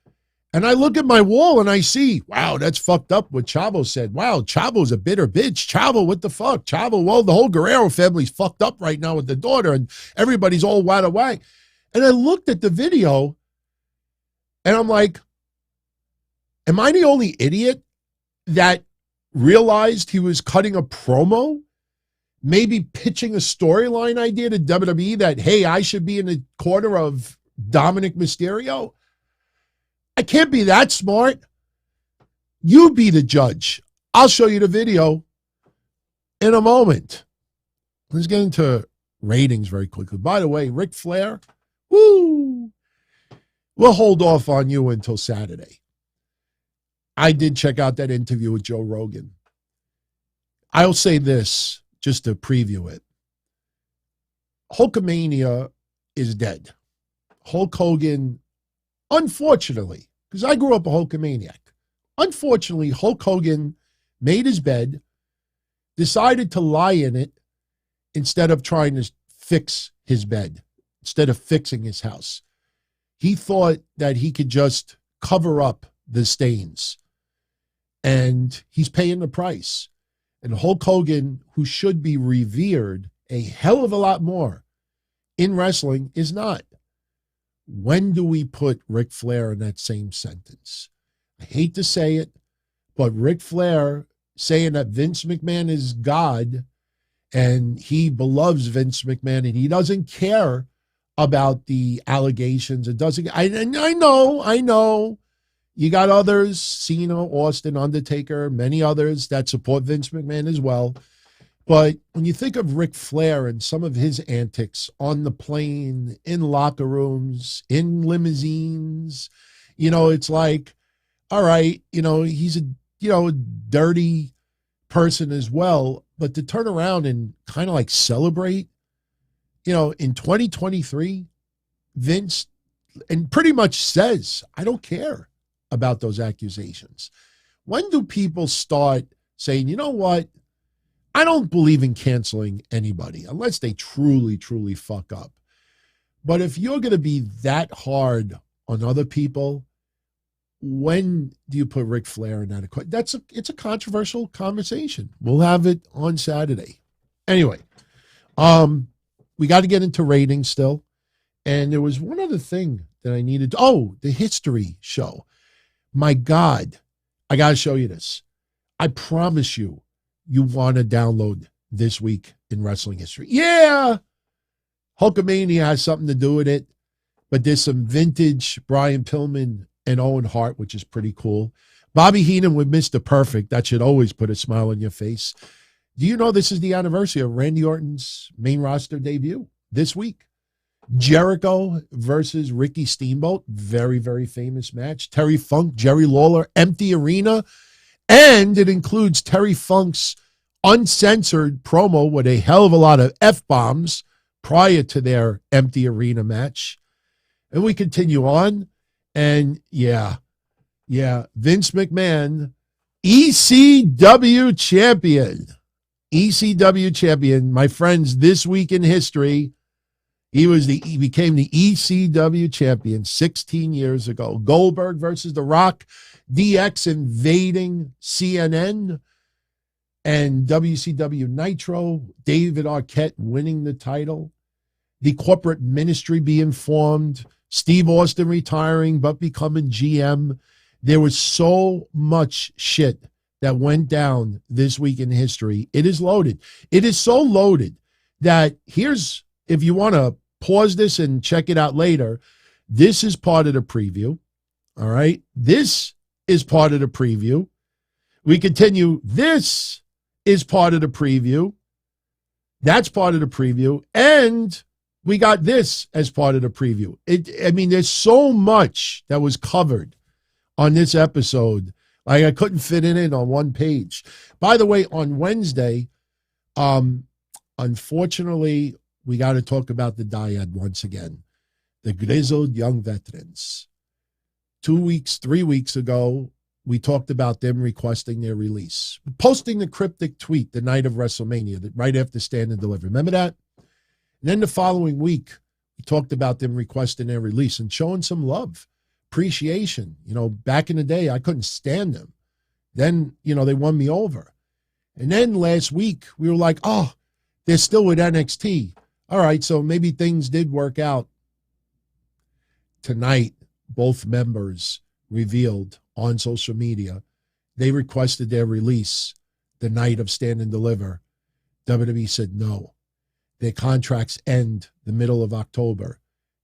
Speaker 1: and I look at my wall and I see, wow, that's fucked up what Chavo said. Wow, Chavo's a bitter bitch. Chavo, what the fuck? Chavo, well, the whole Guerrero family's fucked up right now with the daughter and everybody's all wide awake. And I looked at the video and I'm like, am I the only idiot that realized he was cutting a promo? Maybe pitching a storyline idea to WWE that, hey, I should be in the corner of Dominic Mysterio? I can't be that smart. You be the judge. I'll show you the video in a moment. Let's get into ratings very quickly. By the way, Ric Flair, woo! We'll hold off on you until Saturday. I did check out that interview with Joe Rogan. I'll say this, just to preview it. Hulkamania is dead. Hulk Hogan, unfortunately, because I grew up a Hulkamaniac, unfortunately, Hulk Hogan made his bed, decided to lie in it instead of trying to fix his bed, instead of fixing his house. He thought that he could just cover up the stains, and he's paying the price. And Hulk Hogan, who should be revered a hell of a lot more in wrestling, is not. When do we put Ric Flair in that same sentence? I hate to say it, but Ric Flair saying that Vince McMahon is God and he beloves Vince McMahon and he doesn't care about the allegations. It doesn't. I know. You got others, Cena, Austin, Undertaker, many others that support Vince McMahon as well. But when you think of Ric Flair and some of his antics on the plane, in locker rooms, in limousines, it's like, all right, he's a dirty person as well. But to turn around and kind of like celebrate, in 2023, Vince and pretty much says, I don't care about those accusations. When do people start saying, you know what? I don't believe in canceling anybody unless they truly, truly fuck up. But if you're going to be that hard on other people, when do you put Ric Flair in that equation? It's a controversial conversation. We'll have it on Saturday. Anyway, we got to get into ratings still. And there was one other thing that I needed. The history show. My God, I got to show you this. I promise you want to download This Week in Wrestling History. Yeah, Hulkamania has something to do with it, but there's some vintage Brian Pillman and Owen Hart, which is pretty cool. Bobby Heenan with Mr. Perfect. That should always put a smile on your face. Do you know this is the anniversary of Randy Orton's main roster debut this week? Jericho versus Ricky Steamboat. Very, very famous match. Terry Funk, Jerry Lawler, empty arena. And it includes Terry Funk's uncensored promo with a hell of a lot of F-bombs prior to their empty arena match. And we continue on. And yeah, Vince McMahon, ECW champion. ECW champion. My friends, this week in history, he became the ECW champion 16 years ago. Goldberg versus The Rock, DX invading CNN, and WCW Nitro, David Arquette winning the title, the corporate ministry being formed, Steve Austin retiring but becoming GM. There was so much shit that went down this week in history. It is loaded. It is so loaded that here's, if you want to pause this and check it out later, this is part of the preview. All right. This is part of the preview. We continue. This is part of the preview. That's part of the preview. And we got this as part of the preview. There's so much that was covered on this episode. Like, I couldn't fit it in on one page. By the way, on Wednesday, unfortunately, we got to talk about the dyad once again. The grizzled young veterans. 3 weeks ago, we talked about them requesting their release. Posting the cryptic tweet the night of WrestleMania, right after Stand and Deliver. Remember that? And then the following week, we talked about them requesting their release and showing some love, appreciation. Back in the day, I couldn't stand them. Then, they won me over. And then last week, we were like, oh, they're still with NXT. All right, so maybe things did work out. Tonight, both members revealed on social media they requested their release the night of Stand and Deliver. WWE said no. Their contracts end the middle of October.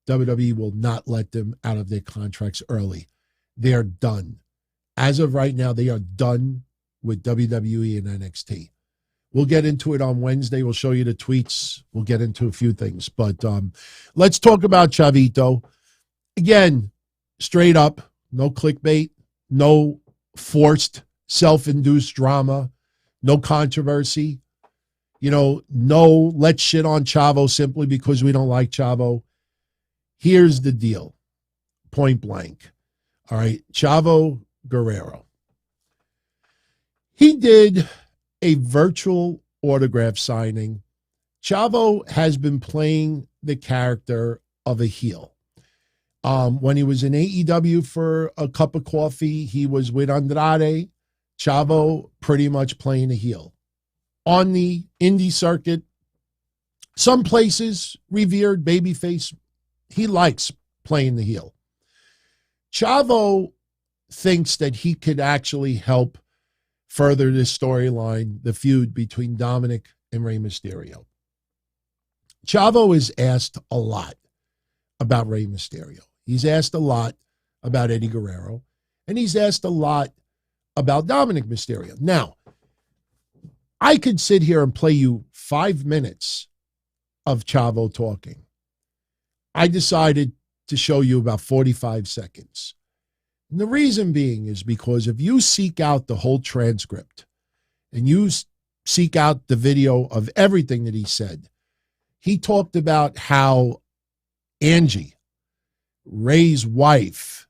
Speaker 1: WWE will not let them out of their contracts early. They are done. As of right now, they are done with WWE and NXT. We'll get into it on Wednesday. We'll show you the tweets. We'll get into a few things. But let's talk about Chavito. Again, straight up, no clickbait, no forced self-induced drama, no controversy. No, let's shit on Chavo simply because we don't like Chavo. Here's the deal, point blank. All right, Chavo Guerrero. He did a virtual autograph signing. Chavo has been playing the character of a heel. When he was in AEW for a cup of coffee, he was with Andrade. Chavo pretty much playing a heel. On the indie circuit, some places, revered babyface, he likes playing the heel. Chavo thinks that he could actually help further this storyline, the feud between Dominic and Rey Mysterio. Chavo is asked a lot about Rey Mysterio. He's asked a lot about Eddie Guerrero, and he's asked a lot about Dominic Mysterio. Now, I could sit here and play you 5 minutes of Chavo talking. I decided to show you about 45 seconds. And the reason being is because if you seek out the whole transcript and you seek out the video of everything that he said, he talked about how Angie, Ray's wife,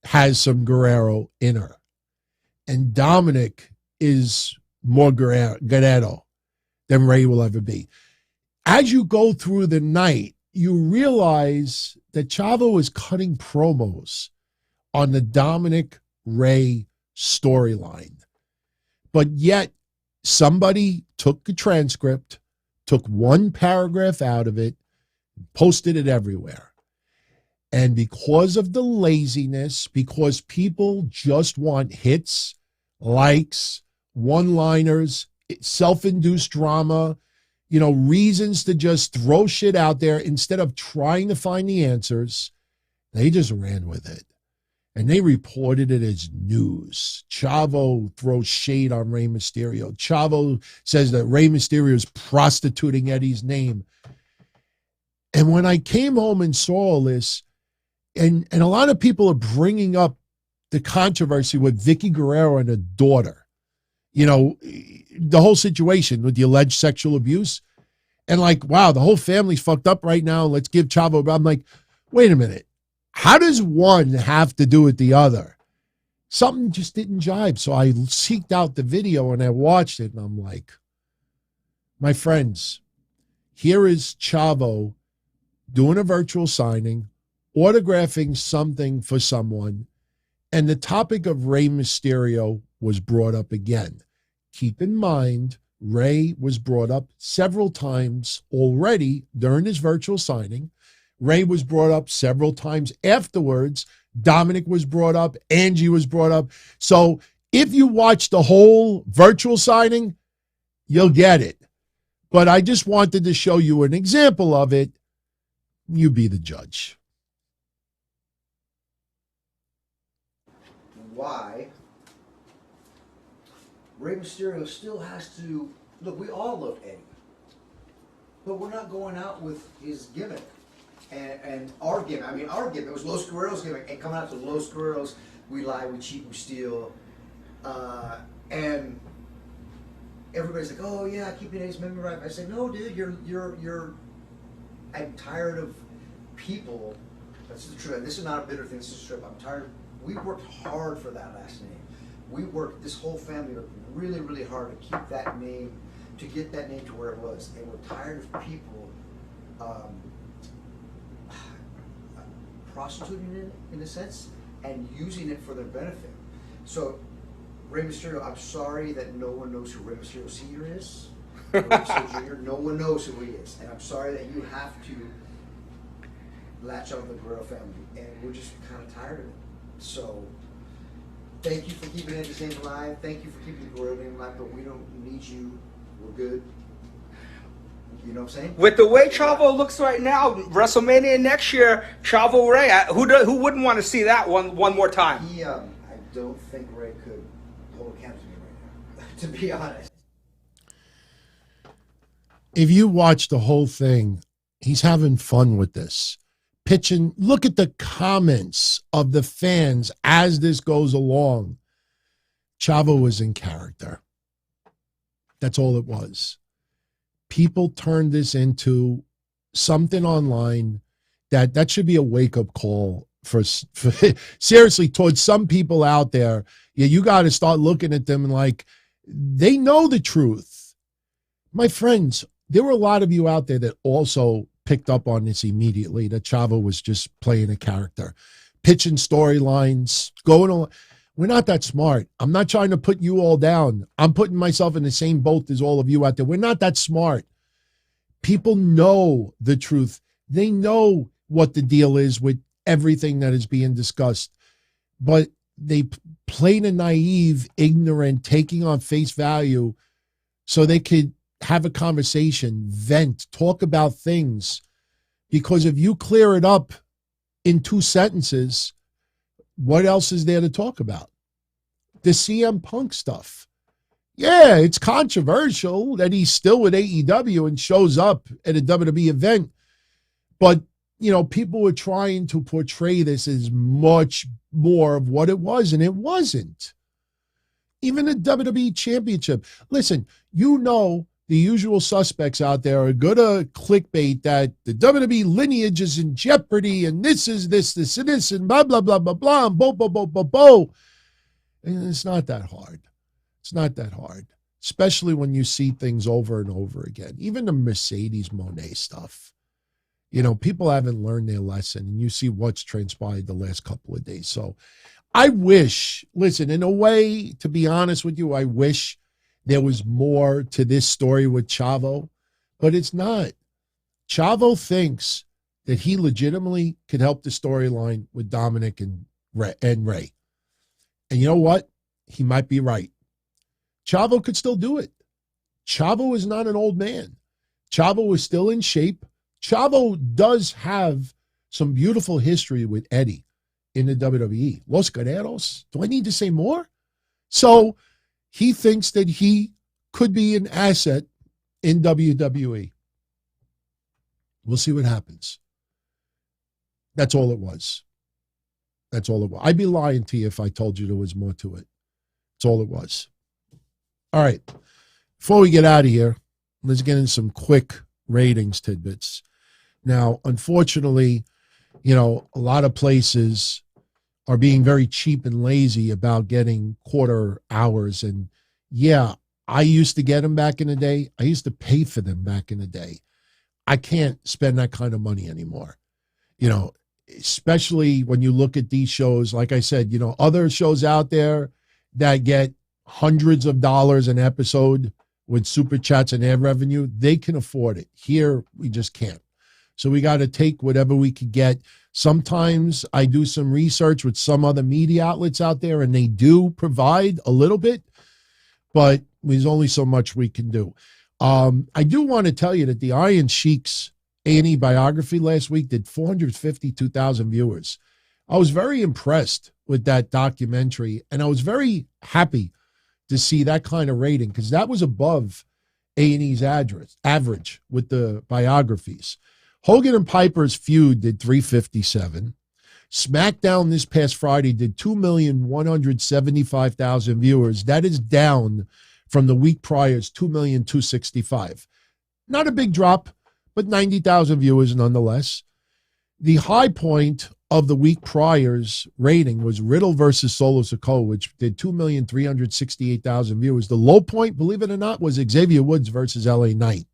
Speaker 1: has some Guerrero in her. And Dominic is more Guerrero than Ray will ever be. As you go through the night, you realize that Chavo is cutting promos on the Dominic Ray storyline. But yet, somebody took the transcript, took one paragraph out of it, posted it everywhere. And because of the laziness, because people just want hits, likes, one-liners, self-induced drama, reasons to just throw shit out there instead of trying to find the answers, they just ran with it. And they reported it as news. Chavo throws shade on Rey Mysterio. Chavo says that Rey Mysterio is prostituting Eddie's name. And when I came home and saw all this, and a lot of people are bringing up the controversy with Vicky Guerrero and her daughter, the whole situation with the alleged sexual abuse. And like, wow, the whole family's fucked up right now. Let's give Chavo. I'm like, wait a minute. How does one have to do with the other? Something just didn't jibe. So I seeked out the video and I watched it and I'm like, my friends, here is Chavo doing a virtual signing, autographing something for someone, and the topic of Rey Mysterio was brought up again. Keep in mind, Rey was brought up several times already during his virtual signing. Rey was brought up several times afterwards. Dominic was brought up. Angie was brought up. So If you watch the whole virtual signing, you'll get it. But I just wanted to show you an example of it. You be the judge.
Speaker 2: Why Rey Mysterio still has to look? We all love Eddie, but we're not going out with his gimmick and our gimmick. I mean, our gimmick was Los Guerrero's gimmick, and coming out to Los Guerrero's, we lie, we cheat, we steal, and everybody's like, "Oh yeah, keeping Eddie's memory right." I say, "No, dude, you're. I'm tired of people." That's the truth. This is not a bitter thing. This is straight. I'm tired. We worked hard for that last name. We worked, this whole family worked really, really hard to keep that name, to get that name to where it was. And we're tired of people prostituting it, in a sense, and using it for their benefit. So, Rey Mysterio, I'm sorry that no one knows who Rey Mysterio Sr. is. Rey Mysterio Jr., no one knows who he is. And I'm sorry that you have to latch on to the Guerrero family. And we're just kind of tired of it. So, thank you for keeping Eddie's name alive. Thank you for keeping the Guerrero name alive, but we don't need you. We're good. You know what I'm saying?
Speaker 3: With the way Chavo looks right now, WrestleMania next year, Chavo Ray, who wouldn't want to see that one more time?
Speaker 2: I don't think Ray could hold a candle to me right now, to be honest.
Speaker 1: If you watch the whole thing, he's having fun with this. Pitching, look at the comments of the fans as this goes along. Chavo was in character. That's all it was. People turned this into something online that should be a wake-up call for seriously, towards some people out there. Yeah, you got to start looking at them and like, they know the truth. My friends, there were a lot of you out there that also picked up on this immediately, that Chavo was just playing a character, pitching storylines, going on. We're not that smart. I'm not trying to put you all down. I'm putting myself in the same boat as all of you out there. We're not that smart. People know the truth. They know what the deal is with everything that is being discussed, but they play the naive, ignorant, taking on face value so they could have a conversation, vent, talk about things. Because if you clear it up in 2 sentences, what else is there to talk about? The CM Punk stuff. Yeah, it's controversial that he's still with AEW and shows up at a WWE event. But, you know, people were trying to portray this as much more of what it was, and it wasn't. Even the WWE Championship. Listen, you know, the usual suspects out there are good at clickbait that the WWE lineage is in jeopardy and this is this, and this, and blah, blah, blah, blah, blah, and bo, bo, bo, bo, bo. And it's not that hard. It's not that hard, especially when you see things over and over again. Even the Mercedes Moné stuff. You know, people haven't learned their lesson, and you see what's transpired the last couple of days. So I wish, listen, in a way, to be honest with you, I wish there was more to this story with Chavo, but it's not. Chavo thinks that he legitimately could help the storyline with Dominic and Ray. And you know what? He might be right. Chavo could still do it. Chavo is not an old man. Chavo is still in shape. Chavo does have some beautiful history with Eddie in the WWE. Los Guerreros. Do I need to say more? So he thinks that he could be an asset in WWE. We'll see what happens. That's all it was. That's all it was. I'd be lying to you if I told you there was more to it. That's all it was. All right. Before we get out of here, let's get in some quick ratings tidbits. Now, unfortunately, you know, a lot of places are being very cheap and lazy about getting quarter hours. And yeah, I used to get them back in the day. I used to pay for them back in the day. I can't spend that kind of money anymore. You know, especially when you look at these shows, like I said, you know, other shows out there that get hundreds of dollars an episode with super chats and ad revenue, they can afford it. Here, we just can't. So we got to take whatever we could get. Sometimes I do some research with some other media outlets out there, and they do provide a little bit, but there's only so much we can do. I do want to tell you that the Iron Sheik's A&E biography last week did 452,000 viewers. I was very impressed with that documentary, and I was very happy to see that kind of rating because that was above A&E's average with the biographies. Hogan and Piper's feud did 357. SmackDown this past Friday did 2,175,000 viewers. That is down from the week prior's 2,265,000. Not a big drop, but 90,000 viewers nonetheless. The high point of the week prior's rating was Riddle versus Solo Sikoa, which did 2,368,000 viewers. The low point, believe it or not, was Xavier Woods versus LA Knight.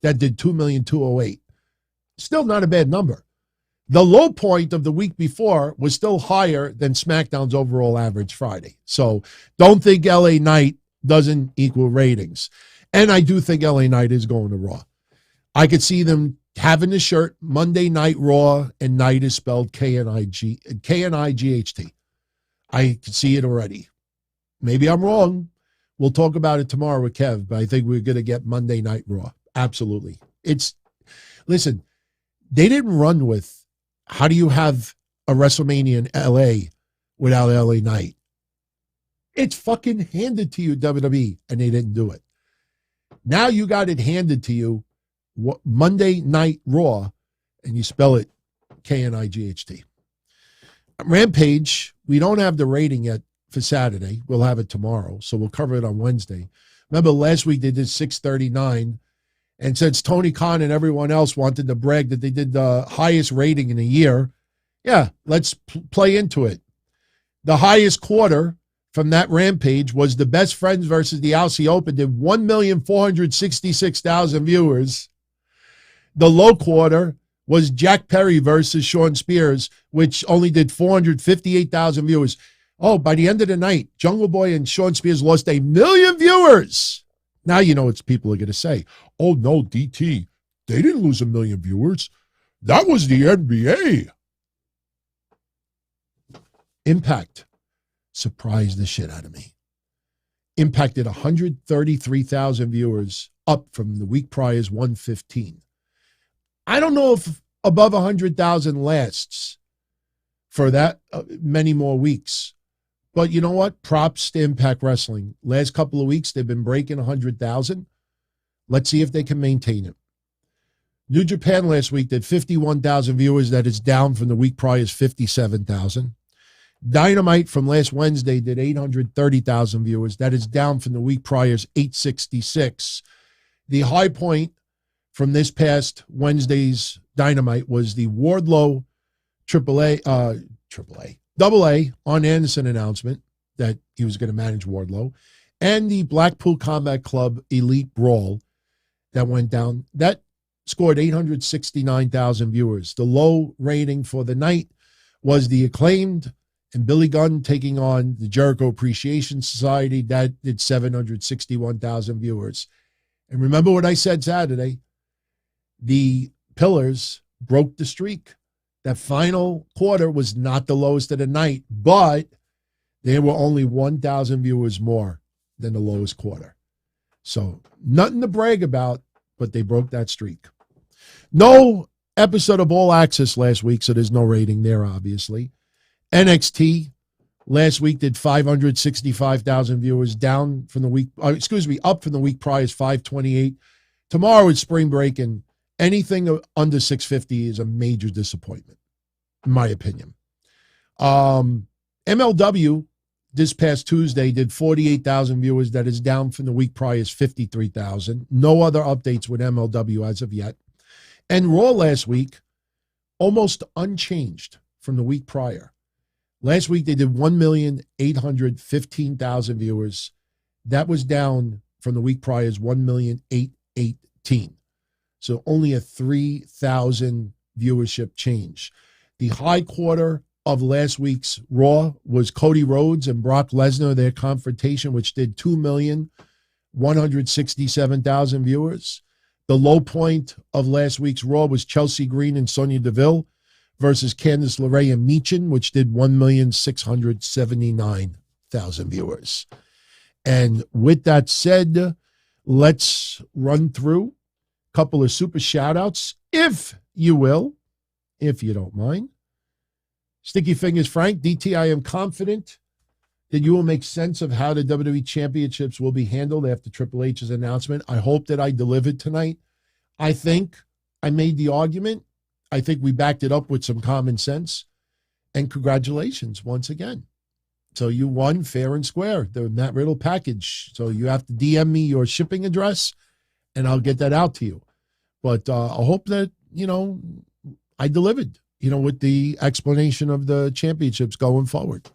Speaker 1: That did 2,208,000. Still not a bad number. The low point of the week before was still higher than SmackDown's overall average Friday. So don't think LA Knight doesn't equal ratings. And I do think LA Knight is going to Raw. I could see them having the shirt Monday Night Raw, and Knight is spelled K-N-I-G-H-T. I could see it already. Maybe I'm wrong. We'll talk about it tomorrow with Kev, but I think we're going to get Monday Night Raw. Absolutely. Listen, they didn't run with, how do you have a WrestleMania in LA without LA Knight? It's fucking handed to you, WWE, and they didn't do it. Now you got it handed to you, Monday Night Raw, and you spell it K-N-I-G-H-T. Rampage, we don't have the rating yet for Saturday. We'll have it tomorrow, so we'll cover it on Wednesday. Remember last week they did 639, and since Tony Khan and everyone else wanted to brag that they did the highest rating in a year, yeah, let's play into it. The highest quarter from that Rampage was the Best Friends versus the Aussie Open, did 1,466,000 viewers. The low quarter was Jack Perry versus Sean Spears, which only did 458,000 viewers. Oh, by the end of the night, Jungle Boy and Sean Spears lost 1 million viewers. Now you know what people are going to say. Oh, no, DT, they didn't lose 1 million viewers. That was the NBA. Impact surprised the shit out of me. Impact did 133,000 viewers, up from the week prior's 115. I don't know if above 100,000 lasts for that many more weeks. But you know what? Props to Impact Wrestling. Last couple of weeks, they've been breaking 100,000. Let's see if they can maintain it. New Japan last week did 51,000 viewers. That is down from the week prior's 57,000. Dynamite from last Wednesday did 830,000 viewers. That is down from the week prior's 866. The high point from this past Wednesday's Dynamite was the Wardlow Double A on Anderson announcement that he was going to manage Wardlow, and the Blackpool Combat Club Elite Brawl that went down. That scored 869,000 viewers. The low rating for the night was the Acclaimed and Billy Gunn taking on the Jericho Appreciation Society. That did 761,000 viewers. And remember what I said Saturday? The Pillars broke the streak. That final quarter was not the lowest of the night, but there were only 1,000 viewers more than the lowest quarter. So nothing to brag about, but they broke that streak. No episode of All Access last week, so there's no rating there, obviously. NXT last week did 565,000 viewers, down from the week, up from the week prior is 528. Tomorrow is spring break, and anything under 650 is a major disappointment, in my opinion. MLW this past Tuesday did 48,000 viewers. That is down from the week prior is 53,000. No other updates with MLW as of yet. And Raw last week, almost unchanged from the week prior. Last week they did 1,815,000 viewers. That was down from the week prior is 1,818,000. So only a 3,000 viewership change. The high quarter of last week's Raw was Cody Rhodes and Brock Lesnar, their confrontation, which did 2,167,000 viewers. The low point of last week's Raw was Chelsea Green and Sonya Deville versus Candice LeRae and Meechin, which did 1,679,000 viewers. And with that said, let's run through a couple of super shout-outs, if you will, if you don't mind. Sticky Fingers Frank, DT, I am confident that you will make sense of how the WWE Championships will be handled after Triple H's announcement. I hope that I delivered tonight. I think I made the argument. I think we backed it up with some common sense. And congratulations once again. So you won fair and square, the Matt Riddle package. So you have to DM me your shipping address, and I'll get that out to you. But I hope that, I delivered, with the explanation of the championships going forward.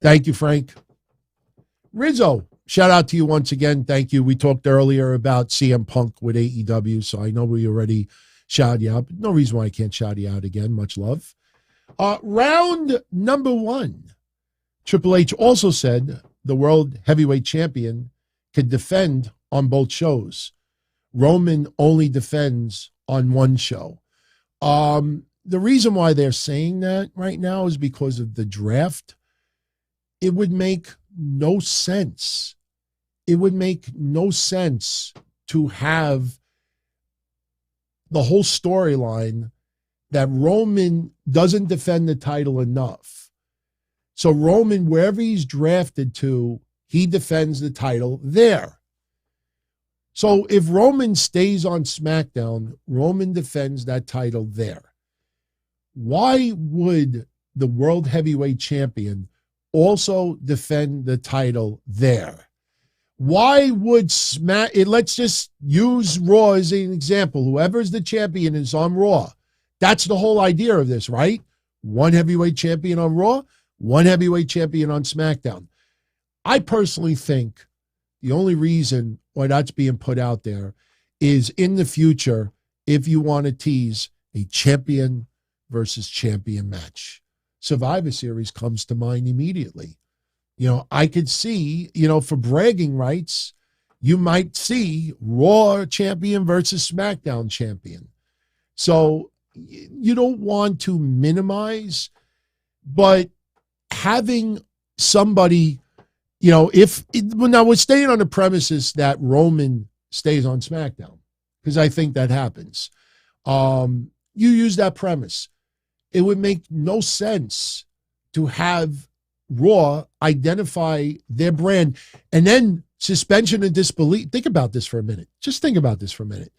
Speaker 1: Thank you, Frank. Rizzo, shout out to you once again. Thank you. We talked earlier about CM Punk with AEW, so I know we already shouted you out, but no reason why I can't shout you out again. Much love. Round number 1. Triple H also said the World Heavyweight Champion could defend on both shows. Roman only defends on one show. The reason why they're saying that right now is because of the draft. It would make no sense. It would make no sense to have the whole storyline that Roman doesn't defend the title enough. So Roman, wherever he's drafted to, he defends the title there. So if Roman stays on SmackDown, Roman defends that title there. Why would the World Heavyweight Champion also defend the title there? Why would let's just use Raw as an example. Whoever's the champion is on Raw. That's the whole idea of this, right? One heavyweight champion on Raw, one heavyweight champion on SmackDown. I personally think the only reason why that's being put out there is in the future, if you want to tease a champion versus champion match. Survivor Series comes to mind immediately. I could see, for bragging rights, you might see Raw champion versus SmackDown champion. So you don't want to minimize, but having somebody, now we're staying on the premises that Roman stays on SmackDown, because I think that happens. You use that premise. It would make no sense to have Raw identify their brand and then suspension of disbelief. Think about this for a minute. Just think about this for a minute.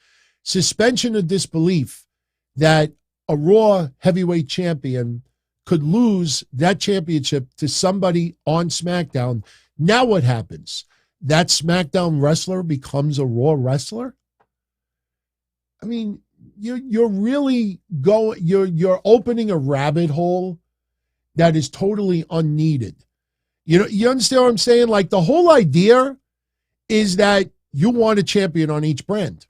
Speaker 1: Suspension of disbelief that a Raw heavyweight champion could lose that championship to somebody on SmackDown. Now what happens? That SmackDown wrestler becomes a Raw wrestler? I mean, you're really you're opening a rabbit hole that is totally unneeded. You understand what I'm saying? Like, the whole idea is that you want a champion on each brand.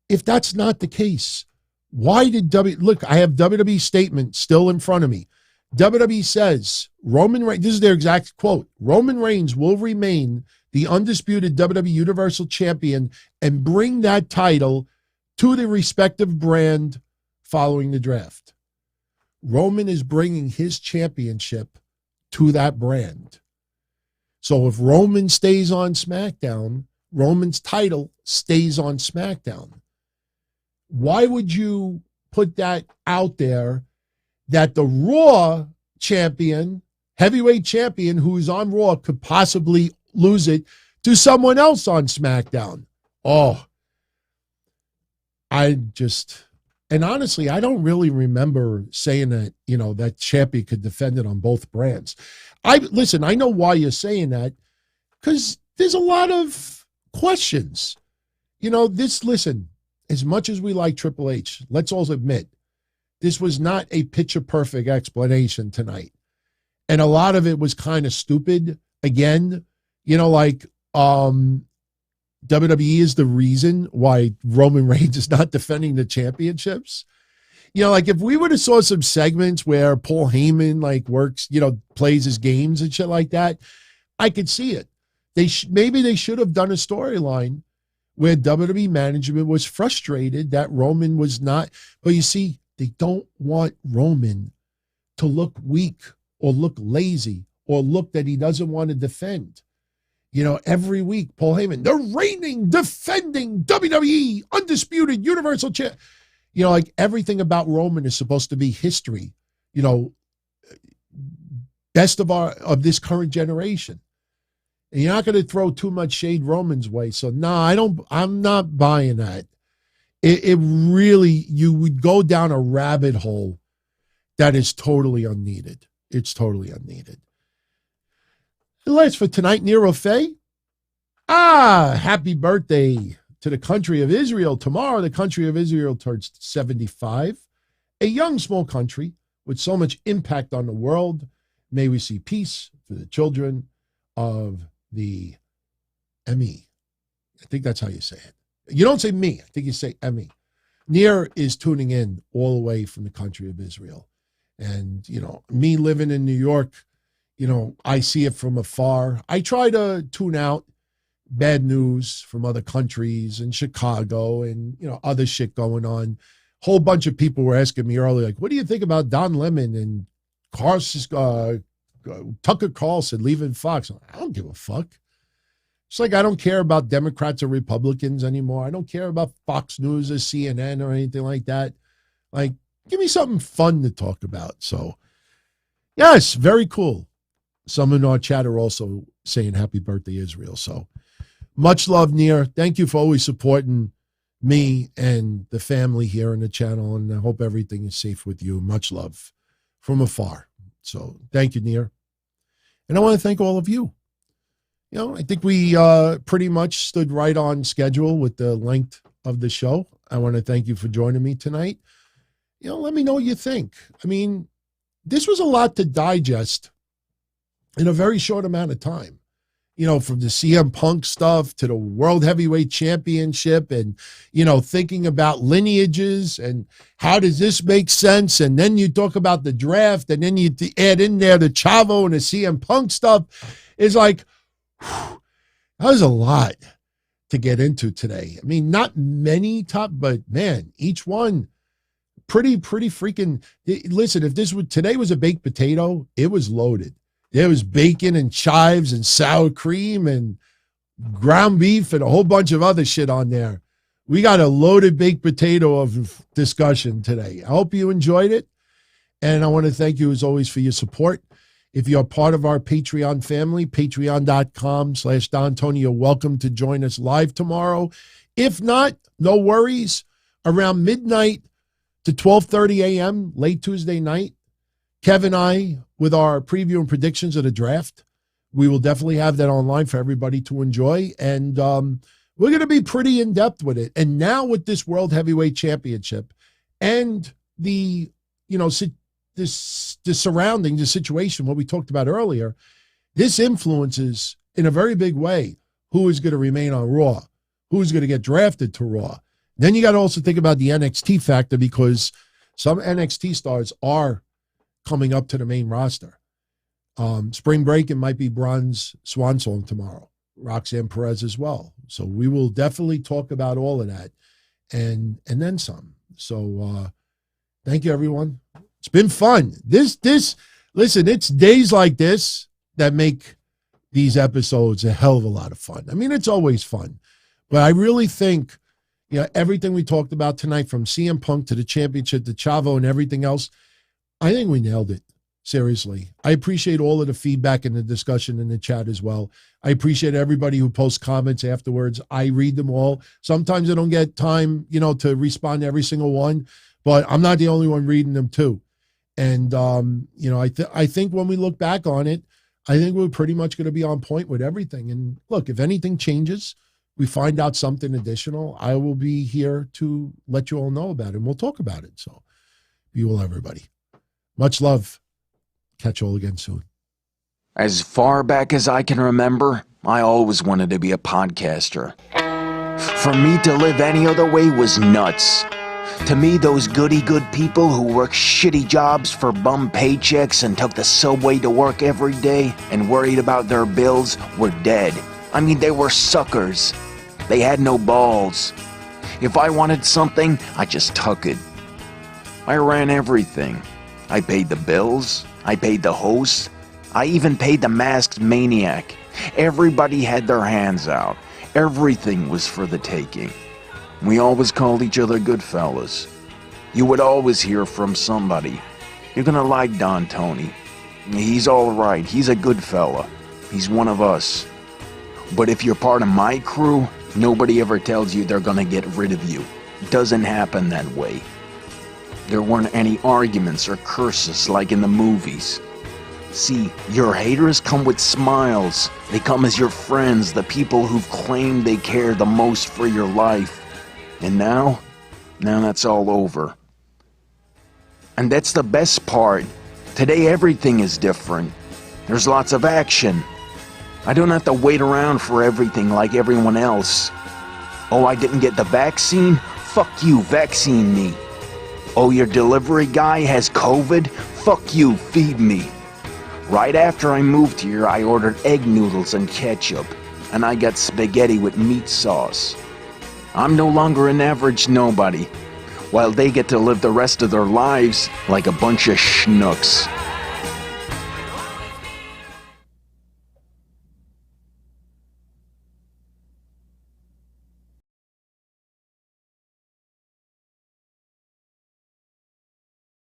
Speaker 1: If that's not the case, why did look, I have WWE statement still in front of me. WWE says, Roman Reigns, this is their exact quote, Roman Reigns will remain the undisputed WWE Universal Champion and bring that title to the respective brand following the draft. Roman is bringing his championship to that brand. So if Roman stays on SmackDown, Roman's title stays on SmackDown. Why would you put that out there that the Raw champion, heavyweight champion who's on Raw could possibly lose it to someone else on SmackDown? And honestly, I don't really remember saying that, that champion could defend it on both brands. I know why you're saying that, because there's a lot of questions. As much as we like Triple H, let's all admit, this was not a picture-perfect explanation tonight. And a lot of it was kind of stupid. Again, WWE is the reason why Roman Reigns is not defending the championships. If we would have saw some segments where Paul Heyman works, plays his games and shit like that, I could see it. Maybe they should have done a storyline where WWE management was frustrated that Roman was not. But you see, They don't want Roman to look weak or look lazy or look that he doesn't want to defend. You know, every week, Paul Heyman, the reigning, defending WWE Undisputed Universal Champion. You know, like everything about Roman is supposed to be history. You know, best of this current generation. And you're not going to throw too much shade Roman's way. So no, I'm not buying that. It really, you would go down a rabbit hole that is totally unneeded. It's totally unneeded. The last for tonight, Nero Faye. Happy birthday to the country of Israel. Tomorrow, the country of Israel turns 75. A young, small country with so much impact on the world. May we see peace for the children of the Emmy. I think that's how you say it. You don't say me. I think you say Emmy. Nir is tuning in all the way from the country of Israel. And, you know, me living in New York, you know, I see it from afar. I try to tune out bad news from other countries and Chicago and, you know, other shit going on. Whole bunch of people were asking me earlier, like, what do you think about Don Lemon and Tucker Carlson leaving Fox? I don't give a fuck. It's like I don't care about Democrats or Republicans anymore. I don't care about Fox News or CNN or anything like that. Like, give me something fun to talk about. So, yes, very cool. Some in our chat are also saying happy birthday, Israel. So, much love, Nir. Thank you for always supporting me and the family here on the channel, and I hope everything is safe with you. Much love from afar. So, thank you, Nir. And I want to thank all of you. You know, I think we pretty much stood right on schedule with the length of the show. I want to thank you for joining me tonight. You know, let me know what you think. I mean, this was a lot to digest in a very short amount of time. You know, from the CM Punk stuff to the World Heavyweight Championship and, you know, thinking about lineages and how does this make sense? And then you talk about the draft and then you add in there the Chavo and the CM Punk stuff. It's like, that was a lot to get into today. I mean, not many but man, each one pretty freaking. Listen, if today was a baked potato, it was loaded. There was bacon and chives and sour cream and ground beef and a whole bunch of other shit on there. We got a loaded baked potato of discussion today. I hope you enjoyed it. And I want to thank you as always for your support. If you're part of our Patreon family, patreon.com/Don Tony, you're welcome to join us live tomorrow. If not, no worries. Around midnight to 12:30 a.m., late Tuesday night, Kev and I, with our preview and predictions of the draft, we will definitely have that online for everybody to enjoy. And we're going to be pretty in-depth with it. And now with this World Heavyweight Championship and the, you know, the surrounding, the situation, what we talked about earlier, this influences in a very big way who is going to remain on Raw, who's going to get drafted to Raw. Then you got to also think about the NXT factor because some NXT stars are coming up to the main roster. Spring break, it might be Braun's swan song tomorrow. Roxanne Perez as well. So we will definitely talk about all of that and then some. So thank you, everyone. It's been fun. Listen, it's days like this that make these episodes a hell of a lot of fun. I mean, it's always fun, but I really think, you know, everything we talked about tonight, from CM Punk to the championship, to Chavo and everything else, I think we nailed it. Seriously. I appreciate all of the feedback and the discussion in the chat as well. I appreciate everybody who posts comments afterwards. I read them all. Sometimes I don't get time, you know, to respond to every single one, but I'm not the only one reading them too. And, you know, I think when we look back on it, I think we're pretty much going to be on point with everything. And look, if anything changes, we find out something additional, I will be here to let you all know about it. And we'll talk about it. So be well, everybody. Much love. Catch you all again soon.
Speaker 4: As far back as I can remember, I always wanted to be a podcaster. For me to live any other way was nuts. To me, those goody-good people who worked shitty jobs for bum paychecks and took the subway to work every day and worried about their bills were dead. I mean, they were suckers. They had no balls. If I wanted something, I just took it. I ran everything. I paid the bills, I paid the host, I even paid the masked maniac. Everybody had their hands out. Everything was for the taking. We always called each other good fellas. You would always hear from somebody. You're gonna like Don Tony. He's alright, he's a good fella. He's one of us. But if you're part of my crew, nobody ever tells you they're gonna get rid of you. It doesn't happen that way. There weren't any arguments or curses like in the movies. See, your haters come with smiles. They come as your friends, the people who've claimed they care the most for your life. And now that's all over. And that's the best part. Today everything is different. There's lots of action. I don't have to wait around for everything like everyone else. Oh, I didn't get the vaccine? Fuck you, vaccine me. Oh, your delivery guy has COVID? Fuck you, feed me. Right after I moved here, I ordered egg noodles and ketchup, and I got spaghetti with meat sauce. I'm no longer an average nobody, while they get to live the rest of their lives like a bunch of schnooks.